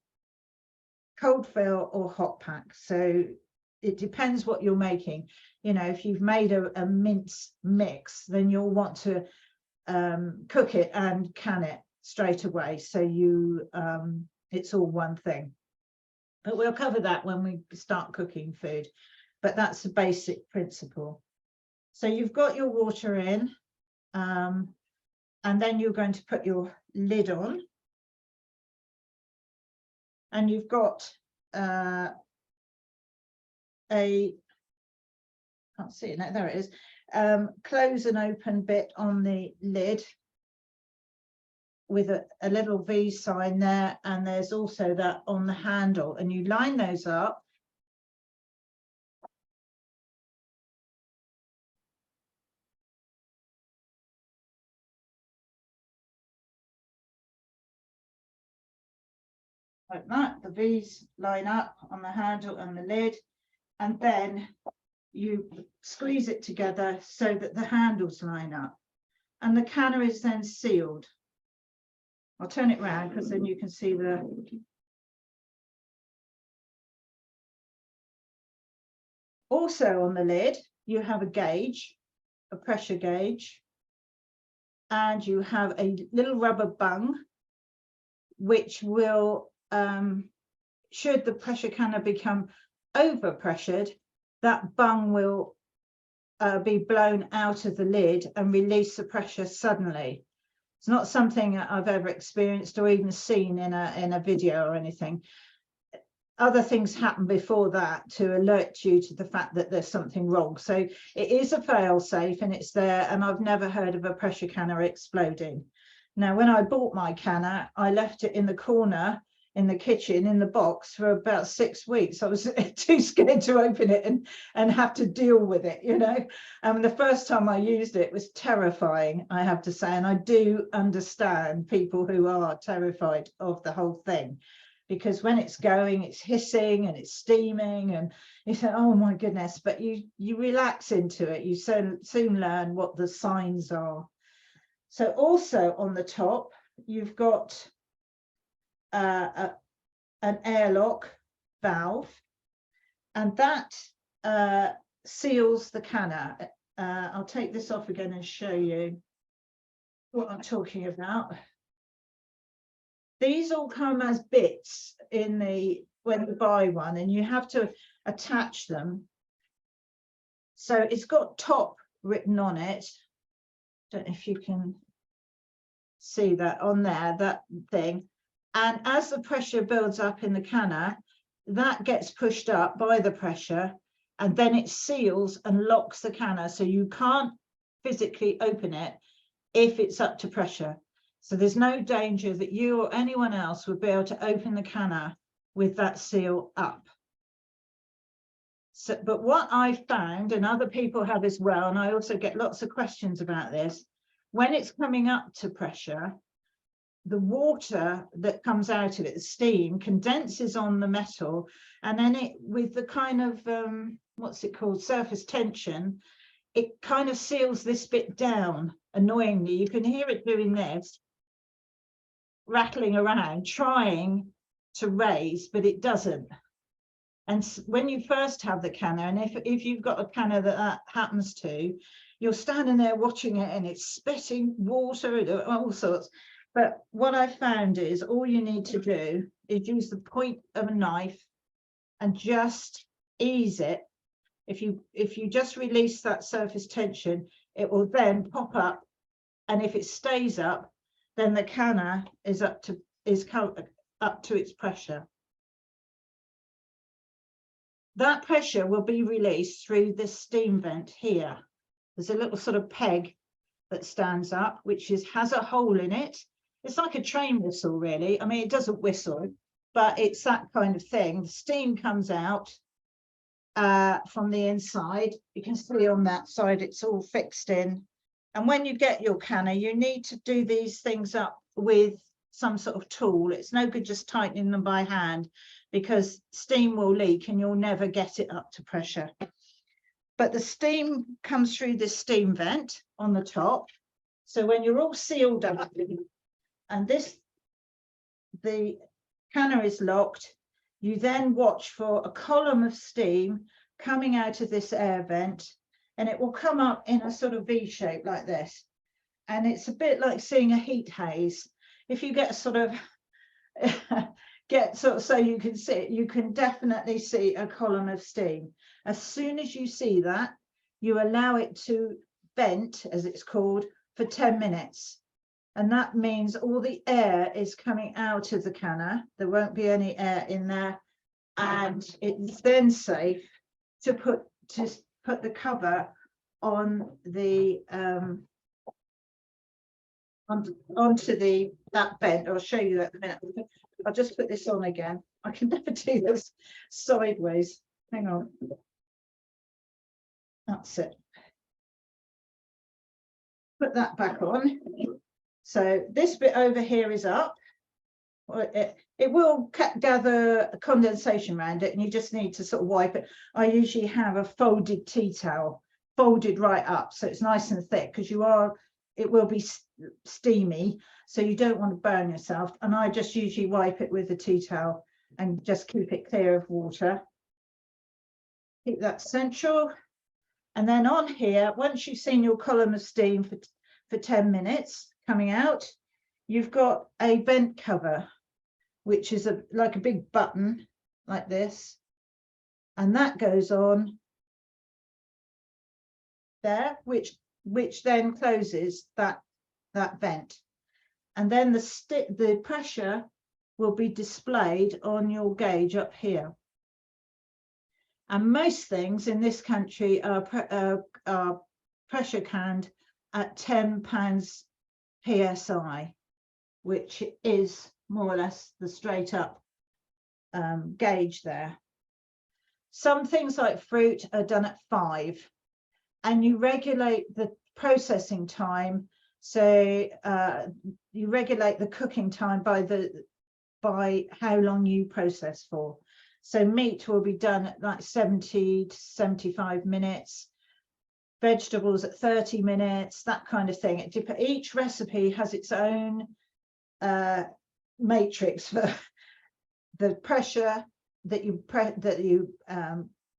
cold fill or hot pack. So it depends what you're making. You know, if you've made a mince mix, then you'll want to cook it and can it straight away. So it's all one thing. But we'll cover that when we start cooking food. But that's the basic principle. So you've got your water in, and then you're going to put your lid on. And you've got can't see it now, there it is, close and open bit on the lid with a little V sign there, and there's also that on the handle, and you line those up. Like that, the V's line up on the handle and the lid, and then you squeeze it together so that the handles line up, and the canner is then sealed. I'll turn it round because then you can see the also on the lid you have a gauge, a pressure gauge, and you have a little rubber bung which will should the pressure canner become over pressured, that bung will be blown out of the lid and release the pressure suddenly. It's not something I've ever experienced or even seen in a video or anything. Other things happen before that to alert you to the fact that there's something wrong. So it is a fail safe and it's there, and I've never heard of a pressure canner exploding. Now, when I bought my canner, I left it in the corner in the kitchen in the box for about 6 weeks. I was too scared to open it and have to deal with it, you know. The first time I used it was terrifying, I have to say, and I do understand people who are terrified of the whole thing, because when it's going, it's hissing and it's steaming and you say, oh my goodness, but you relax into it. You soon learn what the signs are. So also on the top, you've got an airlock valve, and that seals the canner. I'll take this off again and show you what I'm talking about. These all come as bits in when you buy one, and you have to attach them. So it's got top written on it, Don't know if you can see that on there, that thing. And as the pressure builds up in the canner, that gets pushed up by the pressure, and then it seals and locks the canner, so you can't physically open it if it's up to pressure. So there's no danger that you or anyone else would be able to open the canner with that seal up. So, but what I found, and other people have as well, and I also get lots of questions about this, when it's coming up to pressure, the water that comes out of it, the steam, condenses on the metal, and then it, with the kind of, what's it called, surface tension, it kind of seals this bit down. Annoyingly, you can hear it doing this, rattling around, trying to raise, but it doesn't. And when you first have the canner, and if you've got a canner that happens to, you're standing there watching it and it's spitting water and all sorts. But what I found is all you need to do is use the point of a knife and just ease it. If you just release that surface tension, it will then pop up, and if it stays up, then the canner is up to its pressure. That pressure will be released through this steam vent here. There's a little sort of peg that stands up, which has a hole in it. It's like a train whistle, really. I mean, it doesn't whistle, but it's that kind of thing. The steam comes out from the inside. You can see on that side, it's all fixed in. And when you get your canner, you need to do these things up with some sort of tool. It's no good just tightening them by hand, because steam will leak and you'll never get it up to pressure. But the steam comes through this steam vent on the top. So when you're all sealed up and the canner is locked, you then watch for a column of steam coming out of this air vent, and it will come up in a sort of V shape like this. And it's a bit like seeing a heat haze. If you get sort of so you can see it, you can definitely see a column of steam. As soon as you see that, you allow it to vent, as it's called, for 10 minutes. And that means all the air is coming out of the canner. There won't be any air in there. And it's then safe to put the cover on the onto that vent. I'll show you that in a minute. I'll just put this on again. I can never do this sideways. Hang on. That's it. Put that back on. So this bit over here is up. It will gather condensation around it, and you just need to sort of wipe it. I usually have a folded tea towel, folded right up, so it's nice and thick, because it will be steamy, so you don't want to burn yourself. And I just usually wipe it with a tea towel and just keep it clear of water. Keep that central. And then on here, once you've seen your column of steam for 10 minutes coming out, you've got a vent cover, which is like a big button like this. And that goes on there, which then closes that vent. And then the pressure will be displayed on your gauge up here. And most things in this country are pressure canned at 10 pounds PSI, which is more or less the straight up gauge there. Some things like fruit are done at 5, and you regulate the processing time. So you regulate the cooking time by how long you process for. So meat will be done at like 70 to 75 minutes, vegetables at 30 minutes, that kind of thing. Each recipe has its own matrix for the pressure that you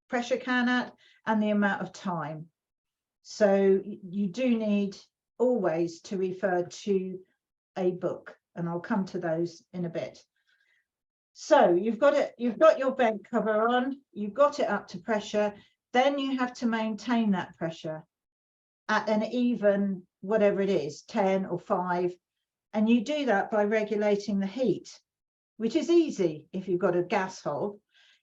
pressure can at, and the amount of time. So you do need always to refer to a book, and I'll come to those in a bit. So you've got your vent cover on, you've got it up to pressure, then you have to maintain that pressure. at an even, whatever it is, 10 or 5. And you do that by regulating the heat, which is easy if you've got a gas hob.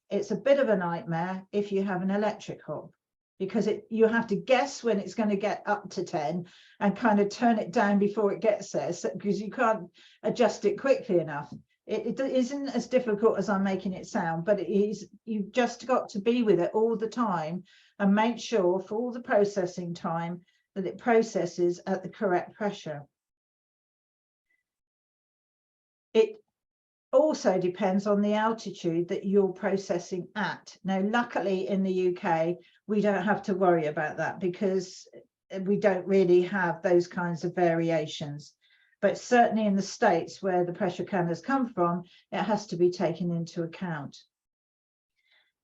It's a bit of a nightmare if you have an electric hob, because you have to guess when it's going to get up to 10 and kind of turn it down before it gets there, because you can't adjust it quickly enough. It isn't as difficult as I'm making it sound, but it is. You've just got to be with it all the time and make sure for all the processing time that it processes at the correct pressure. It also depends on the altitude that you're processing at. Now, luckily in the UK, we don't have to worry about that because we don't really have those kinds of variations. But certainly in the States, where the pressure canners come from, it has to be taken into account.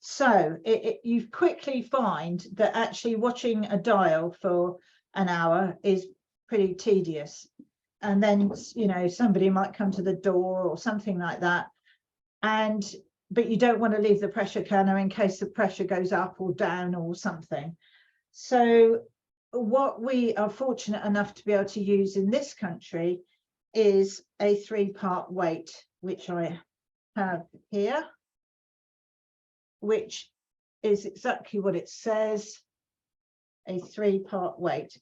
So you quickly find that actually watching a dial for an hour is pretty tedious. And then, you know, somebody might come to the door or something like that. But you don't want to leave the pressure canner in case the pressure goes up or down or something. So what we are fortunate enough to be able to use in this country is a 3-part weight, which I have here, which is exactly what it says, a 3-part weight.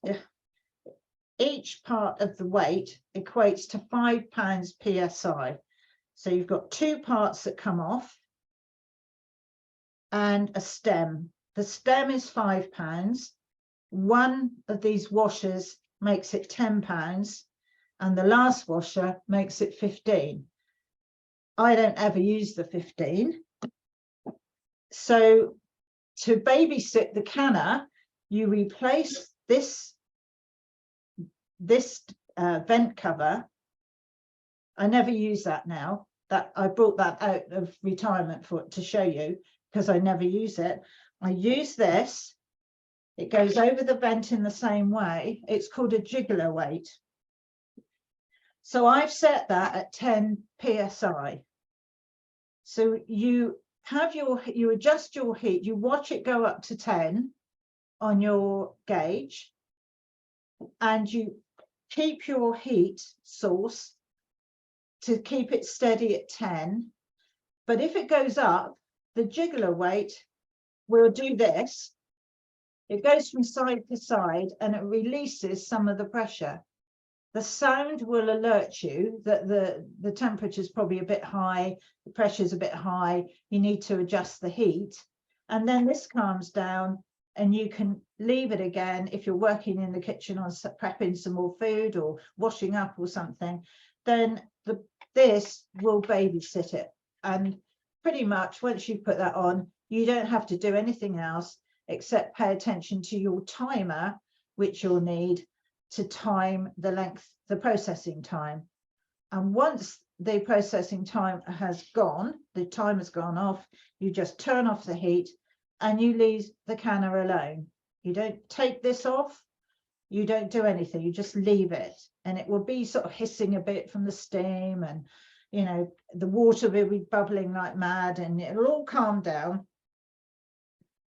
Each part of the weight equates to 5 pounds PSI. So you've got 2 parts that come off and a stem. The stem is 5 pounds. One of these washers makes it 10 pounds, and the last washer makes it 15. I don't ever use the 15. So to babysit the canner, you replace this vent cover. I never use that now. That I brought that out of retirement to show you, because I never use it. I use this. It goes over the vent in the same way. It's called a jiggler weight. So I've set that at 10 PSI. So you adjust your heat, you watch it go up to 10 on your gauge, and you keep your heat source to keep it steady at 10. But if it goes up, the jiggler weight will do this. It goes from side to side and it releases some of the pressure. The sound will alert you that the temperature is probably a bit high, the pressure is a bit high, you need to adjust the heat. And then this calms down and you can leave it again. If you're working in the kitchen on prepping some more food or washing up or something, then this will babysit it. And pretty much once you put that on, you don't have to do anything else except pay attention to your timer, which you'll need to time the processing time. And once the processing time has gone, the time has gone off, you just turn off the heat and you leave the canner alone. You don't take this off, you don't do anything, you just leave it. And it will be sort of hissing a bit from the steam, and you know, the water will be bubbling like mad, and it'll all calm down.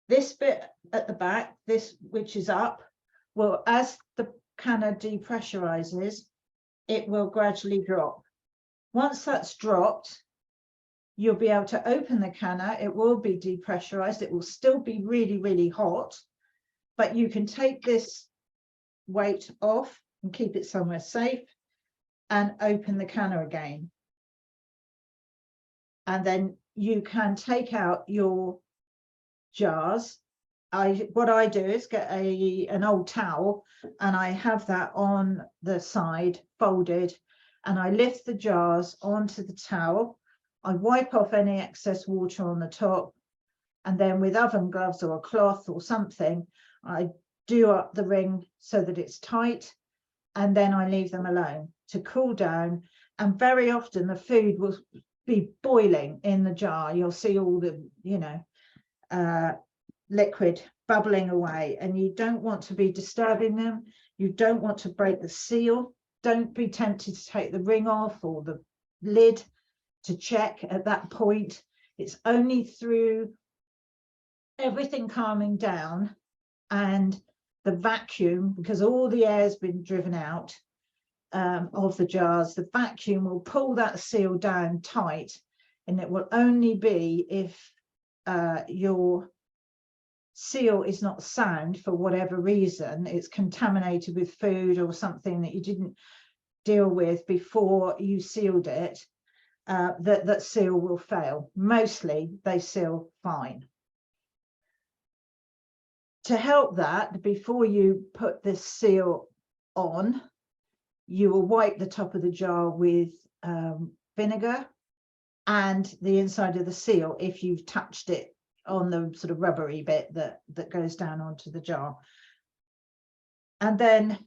This bit at the back, this which is up, well, as the canner depressurizes, it will gradually drop. Once that's dropped, you'll be able to open the canner. It will be depressurized. It will still be really, really hot, but you can take this weight off and keep it somewhere safe and open the canner again. And then you can take out your jars. What I do is get an old towel and I have that on the side folded, and I lift the jars onto the towel. I wipe off any excess water on the top, and then with oven gloves or a cloth or something, I do up the ring so that it's tight, and then I leave them alone to cool down. And very often the food will be boiling in the jar. You'll see all the, you know, liquid bubbling away, and you don't want to be disturbing them. You don't want to break the seal. Don't be tempted to take the ring off or the lid to check at that point. It's only through everything calming down and the vacuum, because all the air's been driven out of the jars, the vacuum will pull that seal down tight, and it will only be if your seal is not sound for whatever reason, it's contaminated with food or something that you didn't deal with before you sealed it, that seal will fail. Mostly they seal fine. To help that, before you put this seal on, you will wipe the top of the jar with vinegar and the inside of the seal if you've touched it on the sort of rubbery bit that goes down onto the jar. And then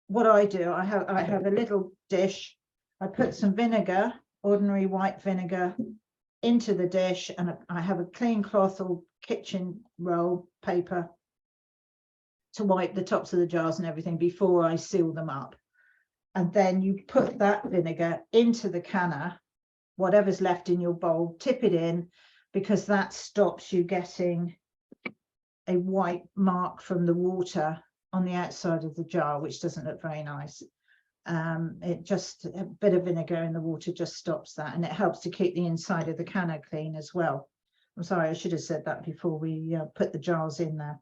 what I do, I have a little dish. I put some vinegar, ordinary white vinegar, into the dish, and I have a clean cloth or kitchen roll paper to wipe the tops of the jars and everything before I seal them up. And then you put that vinegar into the canner, whatever's left in your bowl, tip it in, because that stops you getting a white mark from the water on the outside of the jar, which doesn't look very nice. It just, a bit of vinegar in the water just stops that, and it helps to keep the inside of the canner clean as well. I'm sorry, I should have said that before we put the jars in there.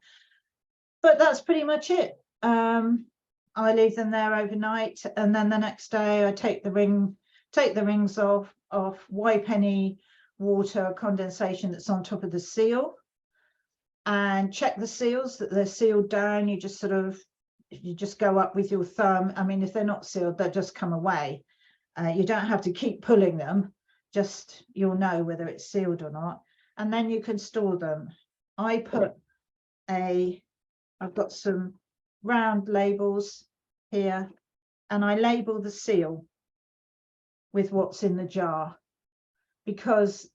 But that's pretty much it. I leave them there overnight, and then the next day I take the rings off, wipe any water condensation that's on top of the seal, and check the seals that they're sealed down. You just go up with your thumb. I mean, if they're not sealed, they'll just come away. You don't have to keep pulling them, just you'll know whether it's sealed or not, and then you can store them. I've got some round labels here, and I label the seal with what's in the jar, because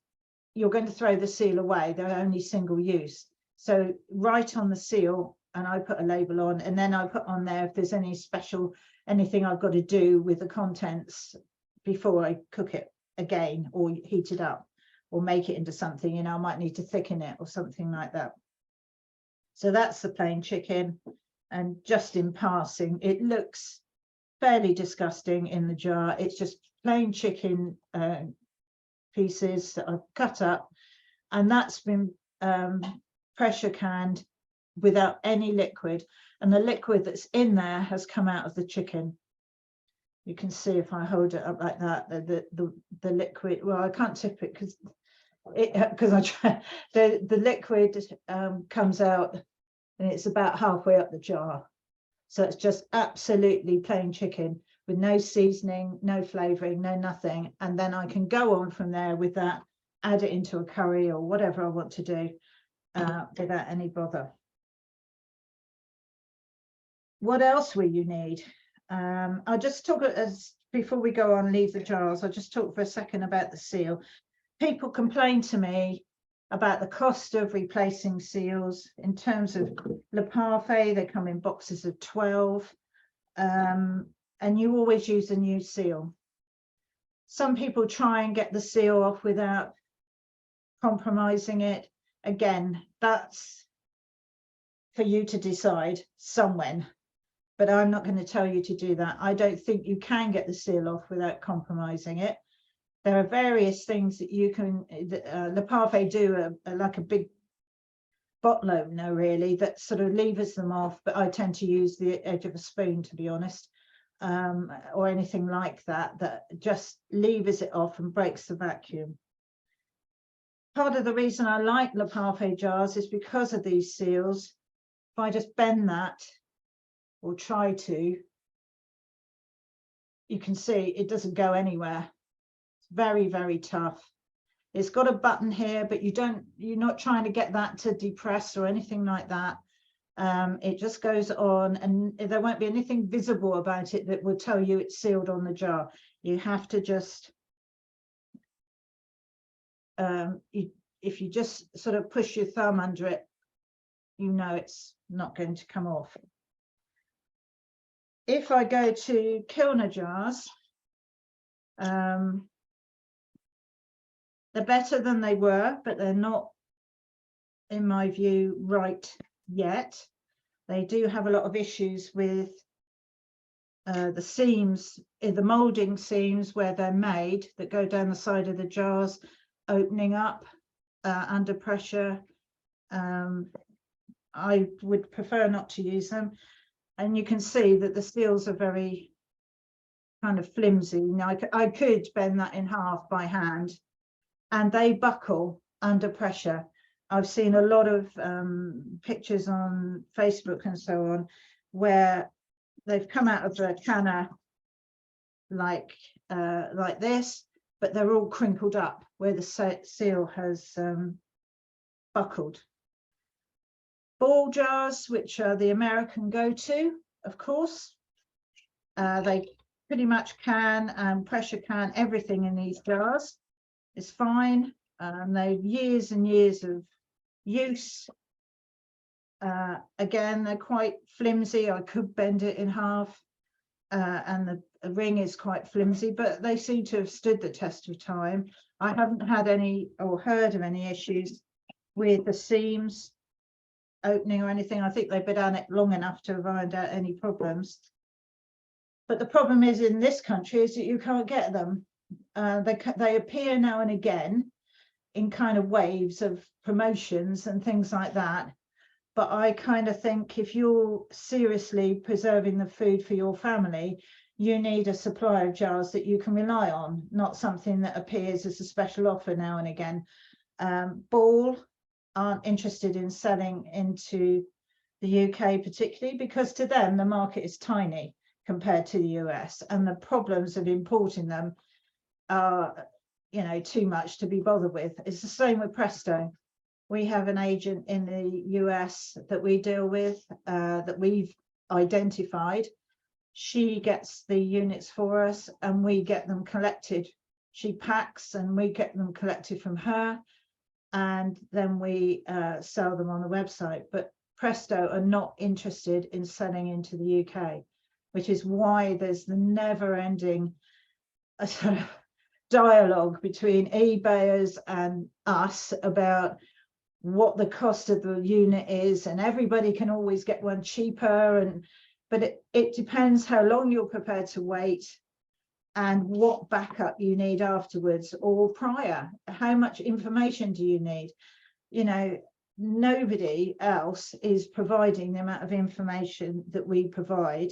you're going to throw the seal away. They're only single use. So write on the seal, and I put a label on, and then I put on there if there's any special, anything I've got to do with the contents before I cook it again or heat it up or make it into something, you know, I might need to thicken it or something like that. So that's the plain chicken. And just in passing, it looks fairly disgusting in the jar. It's just plain chicken pieces that I've cut up, and that's been pressure canned without any liquid, and the liquid that's in there has come out of the chicken. You can see if I hold it up like that, the liquid, well, I can't tip it because I try, the liquid comes out, and it's about halfway up the jar. So it's just absolutely plain chicken with no seasoning, no flavoring, no nothing. And then I can go on from there with that, add it into a curry or whatever I want to do without any bother. What else will you need? I'll just talk before we go on, leave the jars. I'll just talk for a second about the seal. People complain to me about the cost of replacing seals. In terms of Le Parfait, they come in boxes of 12, and you always use a new seal. Some people try and get the seal off without compromising it. Again, that's for you to decide somewhen, but I'm not going to tell you to do that. I don't think you can get the seal off without compromising it. There are various things that you can, Le Parfait do like a big bottle opener really that sort of levers them off, but I tend to use the edge of a spoon, to be honest, or anything like that, that just levers it off and breaks the vacuum. Part of the reason I like Le Parfait jars is because of these seals. If I just bend that, or try to, you can see it doesn't go anywhere. Very, very tough. It's got a button here, but you're not trying to get that to depress or anything like that. It just goes on, and there won't be anything visible about it that will tell you it's sealed on the jar. You have to just if you just sort of push your thumb under it, you know it's not going to come off. If I go to Kilner jars, they're better than they were, but they're not, in my view, right yet. They do have a lot of issues with the seams, the moulding seams where they're made that go down the side of the jars, opening up under pressure. I would prefer not to use them. And you can see that the seals are very kind of flimsy. Now, I could bend that in half by hand, and they buckle under pressure. I've seen a lot of pictures on Facebook and so on where they've come out of the canner like this, but they're all crinkled up where the seal has buckled. Ball jars, which are the American go-to, of course, they pretty much can pressure can everything in these jars. It's fine. They've years and years of use. Again, they're quite flimsy. I could bend it in half, and the ring is quite flimsy, but they seem to have stood the test of time. I haven't had any or heard of any issues with the seams opening or anything. I think they've been on it long enough to find out any problems. But the problem is in this country is that you can't get them. They appear now and again in kind of waves of promotions and things like that. But I kind of think if you're seriously preserving the food for your family, you need a supply of jars that you can rely on, not something that appears as a special offer now and again. Ball aren't interested in selling into the UK particularly because to them the market is tiny compared to the US, and the problems of importing them are, you know, too much to be bothered with. It's the same with Presto. We have an agent in the US that we deal with, that we've identified. She gets the units for us and we get them collected. She packs and we get them collected from her, and then we sell them on the website. But Presto are not interested in selling into the UK, which is why there's the never-ending sort of dialogue between eBayers and us about what the cost of the unit is, and everybody can always get one cheaper, but it depends how long you're prepared to wait and what backup you need afterwards or prior. How much information do you need? You know, nobody else is providing the amount of information that we provide,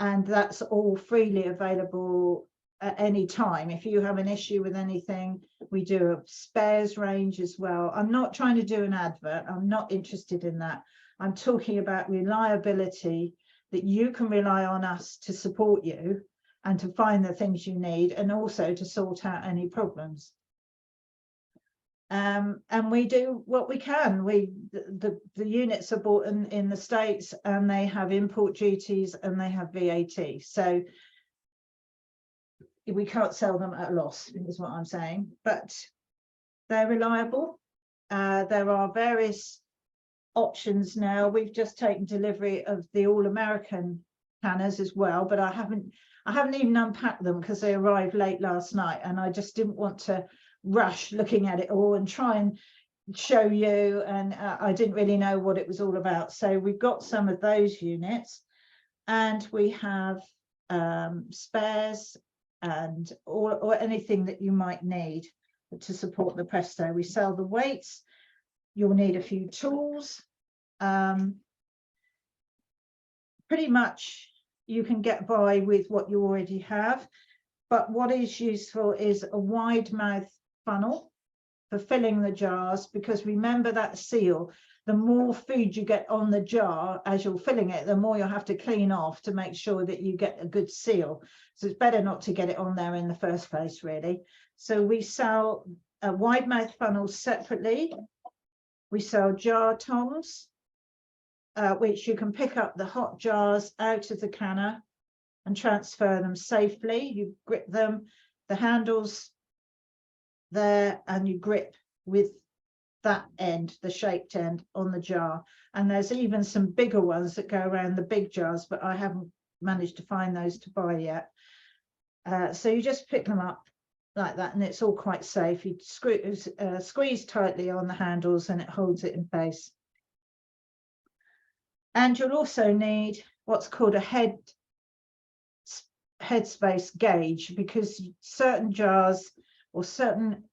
and that's all freely available at any time. If you have an issue with anything, we do a spares range as well. I'm not trying to do an advert. I'm not interested in that. I'm talking about reliability, that you can rely on us to support you and to find the things you need, and also to sort out any problems. And we do what we can. The units are bought in the States, and they have import duties and they have VAT. So we can't sell them at a loss, is what I'm saying, but they're reliable. There are various options now. We've just taken delivery of the all-American canners as well, but I haven't even unpacked them because they arrived late last night, and I just didn't want to rush looking at it all and try and show you, and I didn't really know what it was all about. So we've got some of those units, and we have spares and or anything that you might need to support the Presto. We sell the weights. You'll need a few tools. Pretty much you can get by with what you already have, but what is useful is a wide mouth funnel for filling the jars, because remember that seal, the more food you get on the jar as you're filling it, the more you'll have to clean off to make sure that you get a good seal. So it's better not to get it on there in the first place, really. So we sell a wide mouth funnels separately. We sell jar tongs, which you can pick up the hot jars out of the canner and transfer them safely. You grip them, the handles there, and you grip with that end, the shaped end, on the jar. And there's even some bigger ones that go around the big jars, but I haven't managed to find those to buy yet. So you just pick them up like that, and it's all quite safe. You squeeze tightly on the handles and it holds it in place. And you'll also need what's called a headspace gauge, because certain jars or certain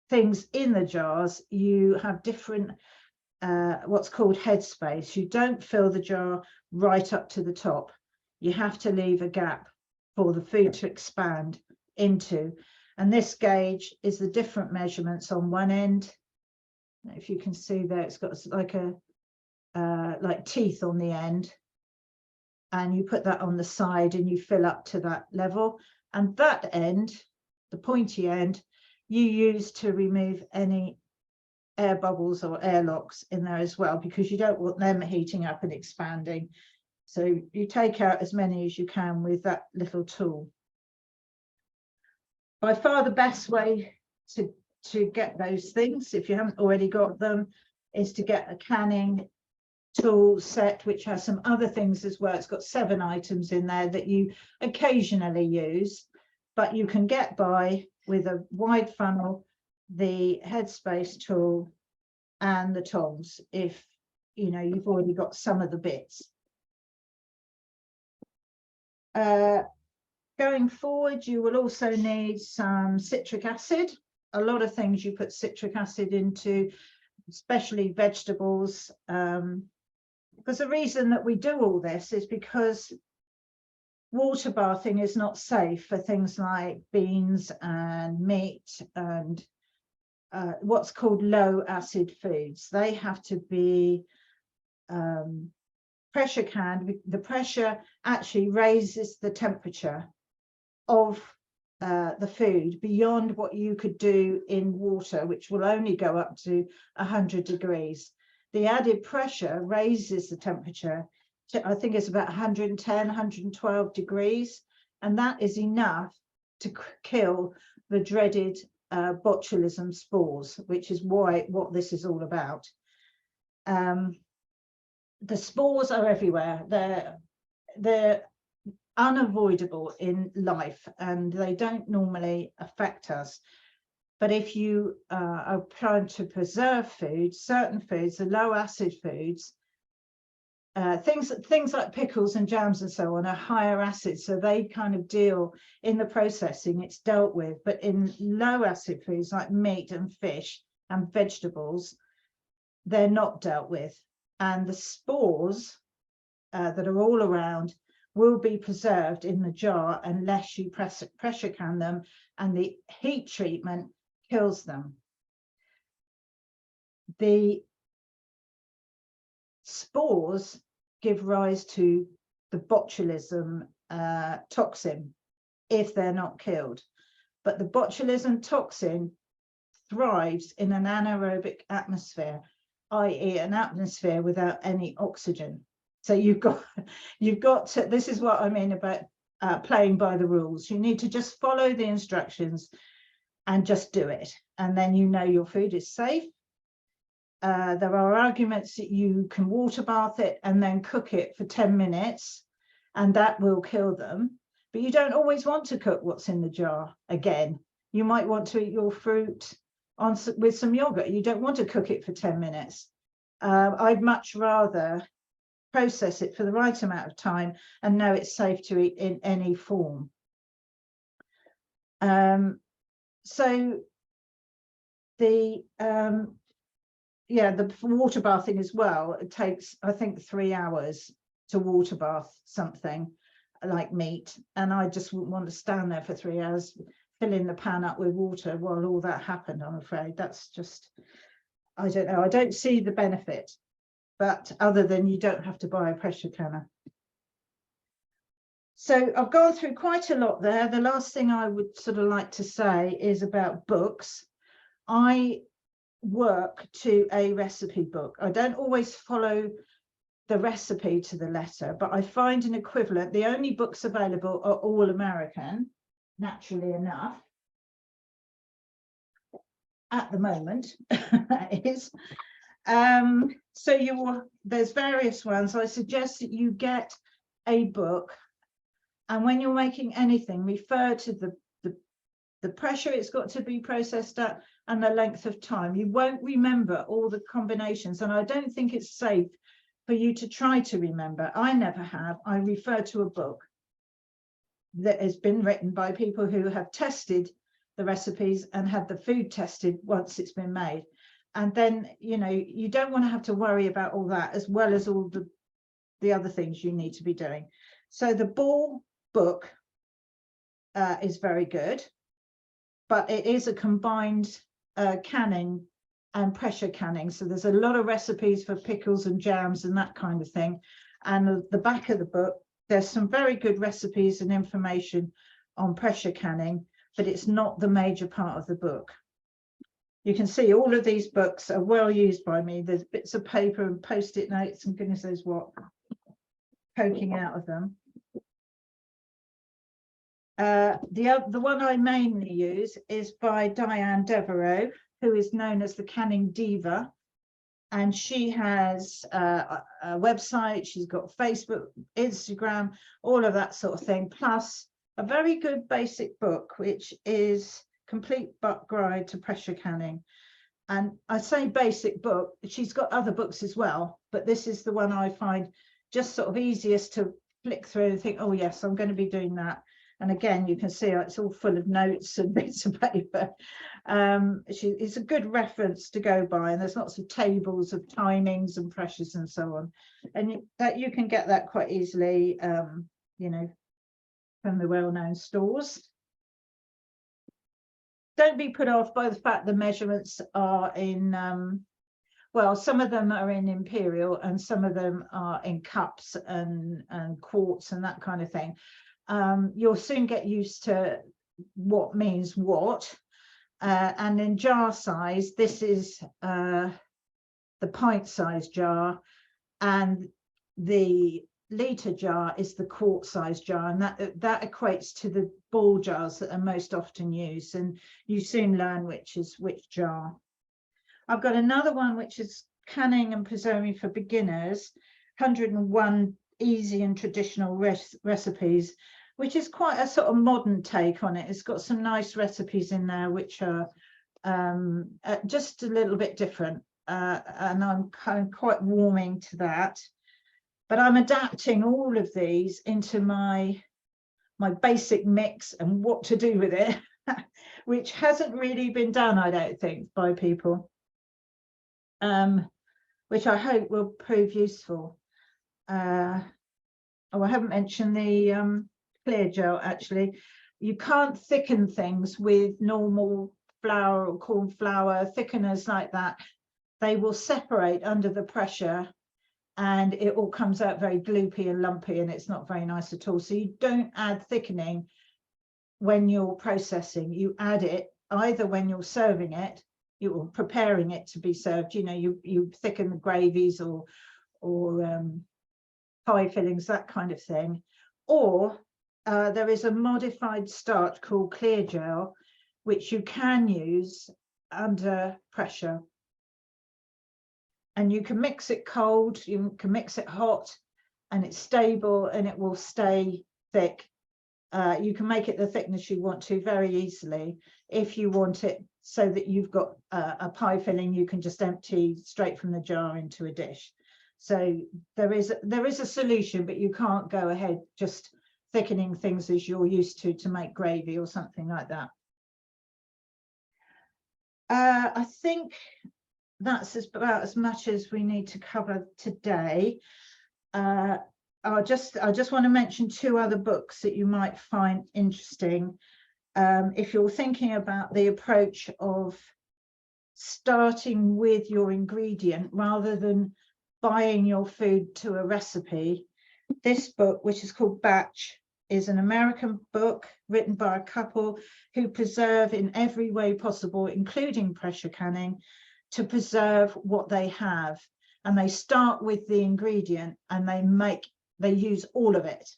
things in the jars, you have different what's called headspace. You don't fill the jar right up to the top. You have to leave a gap for the food to expand into. And this gauge is the different measurements on one end. If you can see there, it's got like a like teeth on the end, and you put that on the side and you fill up to that level. And that end, the pointy end, you use to remove any air bubbles or airlocks in there as well, because you don't want them heating up and expanding. So you take out as many as you can with that little tool. By far the best way to get those things, if you haven't already got them, is to get a canning tool set, which has some other things as well. It's got 7 items in there that you occasionally use, but you can get by with a wide funnel, the headspace tool, and the tongs, if you know you've already got some of the bits. Going forward, you will also need some citric acid. A lot of things you put citric acid into, especially vegetables, because the reason that we do all this is because water bathing is not safe for things like beans and meat and what's called low acid foods. They have to be pressure canned. The pressure actually raises the temperature of the food beyond what you could do in water, which will only go up to 100 degrees. The added pressure raises the temperature to, I think it's about 110, 112 degrees, and that is enough to kill the dreaded botulism spores, which is what this is all about. The spores are everywhere. They're unavoidable in life, and they don't normally affect us. But if you are trying to preserve food, certain foods, the low acid foods, things like pickles and jams and so on are higher acid, so they kind of deal in the processing, it's dealt with. But in low acid foods like meat and fish and vegetables, they're not dealt with, and the spores that are all around will be preserved in the jar unless you pressure can them, and the heat treatment kills them. The spores give rise to the botulism toxin if they're not killed, but the botulism toxin thrives in an anaerobic atmosphere, i.e. an atmosphere without any oxygen. So you've got to, this is what I mean about playing by the rules. You need to just follow the instructions and just do it, and then you know your food is safe. There are arguments that you can water bath it and then cook it for 10 minutes, and that will kill them. But you don't always want to cook what's in the jar again. You might want to eat your fruit with some yogurt. You don't want to cook it for 10 minutes. I'd much rather process it for the right amount of time and know it's safe to eat in any form. So the water bathing as well, it takes, I think, 3 hours to water bath something like meat, and I just wouldn't want to stand there for 3 hours filling the pan up with water while all that happened. I'm afraid that's just, I don't know, I don't see the benefit, but other than you don't have to buy a pressure canner. So I've gone through quite a lot there. The last thing I would sort of like to say is about books. I work to a recipe book. I don't always follow the recipe to the letter, but I find an equivalent. The only books available are all American, naturally enough, at the moment. is so there's various ones. I suggest that you get a book, and when you're making anything, refer to the pressure it's got to be processed at and the length of time. You won't remember all the combinations, and I don't think it's safe for you to try to remember. I never have. I refer to a book that has been written by people who have tested the recipes and had the food tested once it's been made. And then, you know, you don't want to have to worry about all that, as well as all the other things you need to be doing. So the Ball book is very good, but it is a combined canning and pressure canning. So there's a lot of recipes for pickles and jams and that kind of thing. And at the back of the book, there's some very good recipes and information on pressure canning, but it's not the major part of the book. You can see all of these books are well used by me. There's bits of paper and post-it notes and goodness knows what poking out of them. The one I mainly use is by Diane Devereaux, who is known as the Canning Diva. And she has a website, she's got Facebook, Instagram, all of that sort of thing, plus a very good basic book, which is Complete Butt Guide to Pressure Canning. And I say basic book, she's got other books as well, but this is the one I find just sort of easiest to flick through and think, oh yes, I'm going to be doing that. And again, you can see it's all full of notes and bits of paper. It's a good reference to go by, and there's lots of tables of timings and pressures and so on. And you can get that quite easily, you know, from the well-known stores. Don't be put off by the fact the measurements are in, well, some of them are in imperial and some of them are in cups and quarts and that kind of thing. You'll soon get used to what means what. And in jar size, this is the pint size jar, and the litre jar is the quart size jar, and that equates to the ball jars that are most often used, and you soon learn which is which jar. I've got another one which is Canning and Preserving for Beginners, 101 Easy and Traditional Recipes, which is quite a sort of modern take on it. It's got some nice recipes in there which are just a little bit different, and I'm kind of quite warming to that. But I'm adapting all of these into my basic mix and what to do with it, which hasn't really been done, I don't think, by people, which I hope will prove useful. Oh, I haven't mentioned the clear gel. Actually, you can't thicken things with normal flour or corn flour thickeners like that. They will separate under the pressure and it all comes out very gloopy and lumpy, and it's not very nice at all. So you don't add thickening when you're processing. You add it either when you're serving it, you're preparing it to be served, you know, you thicken the gravies or pie fillings, that kind of thing. Or there is a modified starch called clear gel, which you can use under pressure. And you can mix it cold, you can mix it hot, and it's stable and it will stay thick. You can make it the thickness you want to very easily. If you want it so that you've got a pie filling, you can just empty straight from the jar into a dish. So there is a solution, but you can't go ahead just thickening things as you're used to make gravy or something like that. I think that's about as much as we need to cover today. I just want to mention two other books that you might find interesting. If you're thinking about the approach of starting with your ingredient rather than buying your food to a recipe, this book, which is called Batch, is an American book written by a couple who preserve in every way possible, including pressure canning, to preserve what they have. And they start with the ingredient and they use all of it,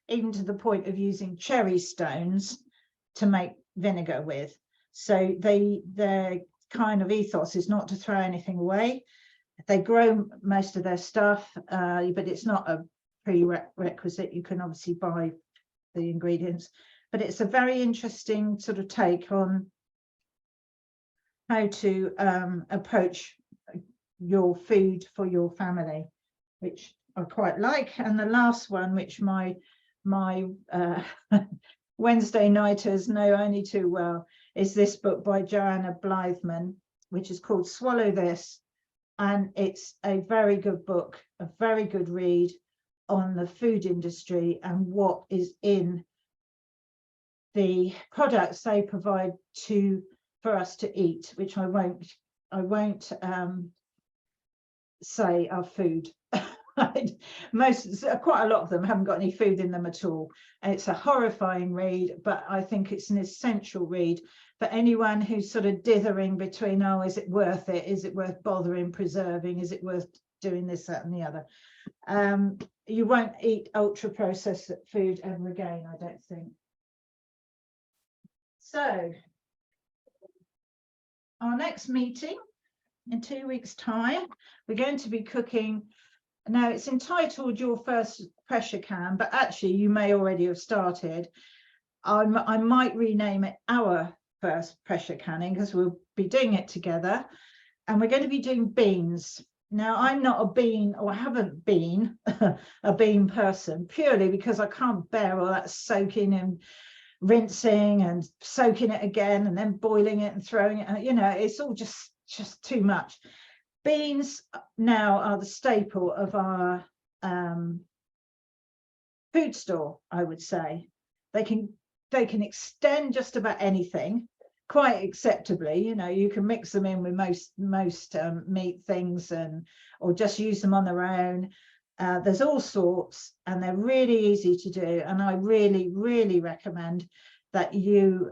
even to the point of using cherry stones to make vinegar with. So their kind of ethos is not to throw anything away. They grow most of their stuff, but it's not a prerequisite. You can obviously buy the ingredients, but it's a very interesting sort of take on how to approach your food for your family, which I quite like. And the last one, which my Wednesday nighters know only too well, is this book by Joanna Blythman, which is called Swallow This. And it's a very good book, a very good read on the food industry and what is in the products they provide for us to eat, which I won't say are food. Quite a lot of them haven't got any food in them at all. And it's a horrifying read, but I think it's an essential read for anyone who's sort of dithering between, oh, is it worth it? Is it worth bothering preserving? Is it worth doing this, that, and the other? You won't eat ultra processed food ever again, I don't think. So our next meeting in 2 weeks' time, we're going to be cooking. Now it's entitled Your First Pressure Can, but actually you may already have started. I might rename it Our First Pressure Canning, because we'll be doing it together, and we're going to be doing beans. Now I'm not a bean, or haven't been a bean person, purely because I can't bear all that soaking and rinsing and soaking it again and then boiling it and throwing it, you know, it's all just too much. Beans now are the staple of our food store, I would say. They can extend just about anything quite acceptably. You know, you can mix them in with most meat things, or just use them on their own. There's all sorts, and they're really easy to do, and I really recommend that you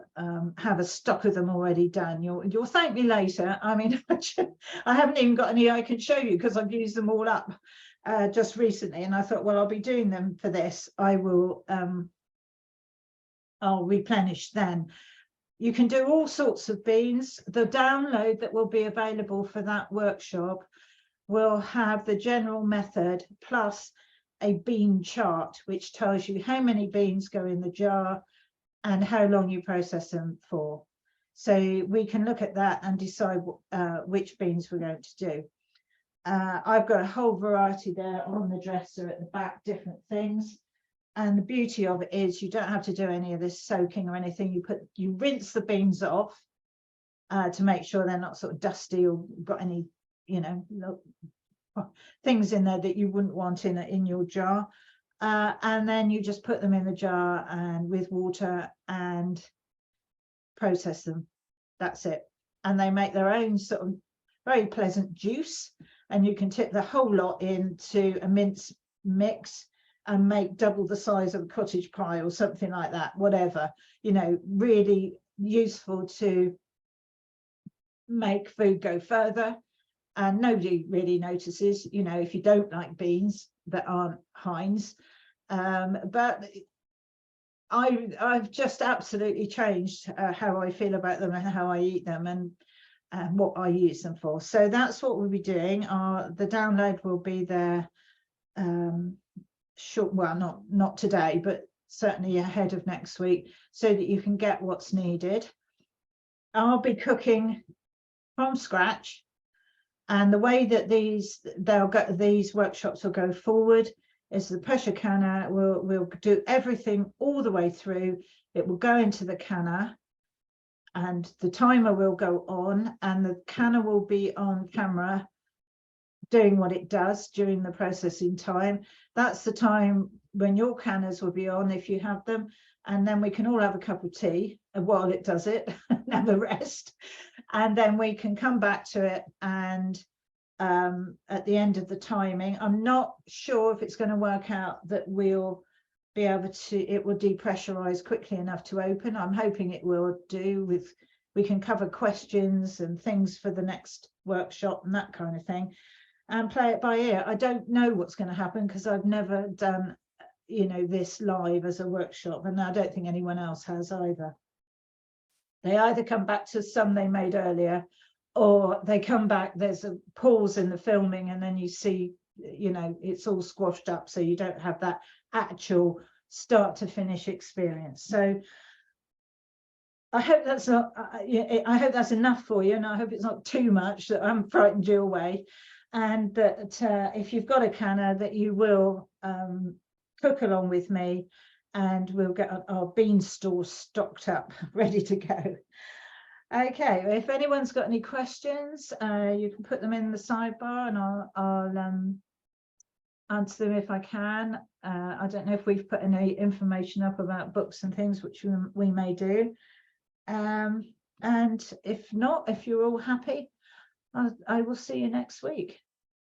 have a stock of them already done. You'll thank me later. I mean, I haven't even got any I can show you, because I've used them all up just recently, and I thought, well, I'll be doing them for this. I'll replenish then. You can do all sorts of beans. The download that will be available for that workshop will have the general method plus a bean chart, which tells you how many beans go in the jar and how long you process them for. So we can look at that and decide which beans we're going to do. I've got a whole variety there on the dresser at the back, different things. And the beauty of it is you don't have to do any of this soaking or anything. You rinse the beans off to make sure they're not sort of dusty or got any, you know, things in there that you wouldn't want in your jar. And then you just put them in the jar and with water and process them. That's it. And they make their own sort of very pleasant juice, and you can tip the whole lot into a mince mix and make double the size of a cottage pie or something like that, whatever, you know, really useful to make food go further. And nobody really notices, you know, if you don't like beans that aren't Heinz. But I've just absolutely changed how I feel about them and how I eat them, and what I use them for. So that's what we'll be doing. The download will be there short, well, not today, but certainly ahead of next week, so that you can get what's needed. I'll be cooking from scratch, and the way that these workshops will go forward is the pressure canner will do everything all the way through. It will go into the canner, and the timer will go on, and the canner will be on camera doing what it does during the processing time. That's the time when your canners will be on, if you have them, and then we can all have a cup of tea while it does it and have a rest, and then we can come back to it. And at the end of the timing, I'm not sure if it's going to work out that we'll be able to, it will depressurize quickly enough to open. I'm hoping it will do. We can cover questions and things for the next workshop and that kind of thing, and play it by ear. I don't know what's going to happen, because I've never done, you know, this live as a workshop, and I don't think anyone else has either. They either come back to some they made earlier, or they come back, there's a pause in the filming, and then you see, you know, it's all squashed up, so you don't have that actual start to finish experience. So I hope that's not, I hope that's enough for you, and I hope it's not too much that I'm frightened you away. and that if you've got a canner, that you will cook along with me, and we'll get our bean stall stocked up, ready to go. Okay, if anyone's got any questions, you can put them in the sidebar, and I'll answer them if I can. I don't know if we've put any information up about books and things, which we may do. And if not, if you're all happy, I will see you next week.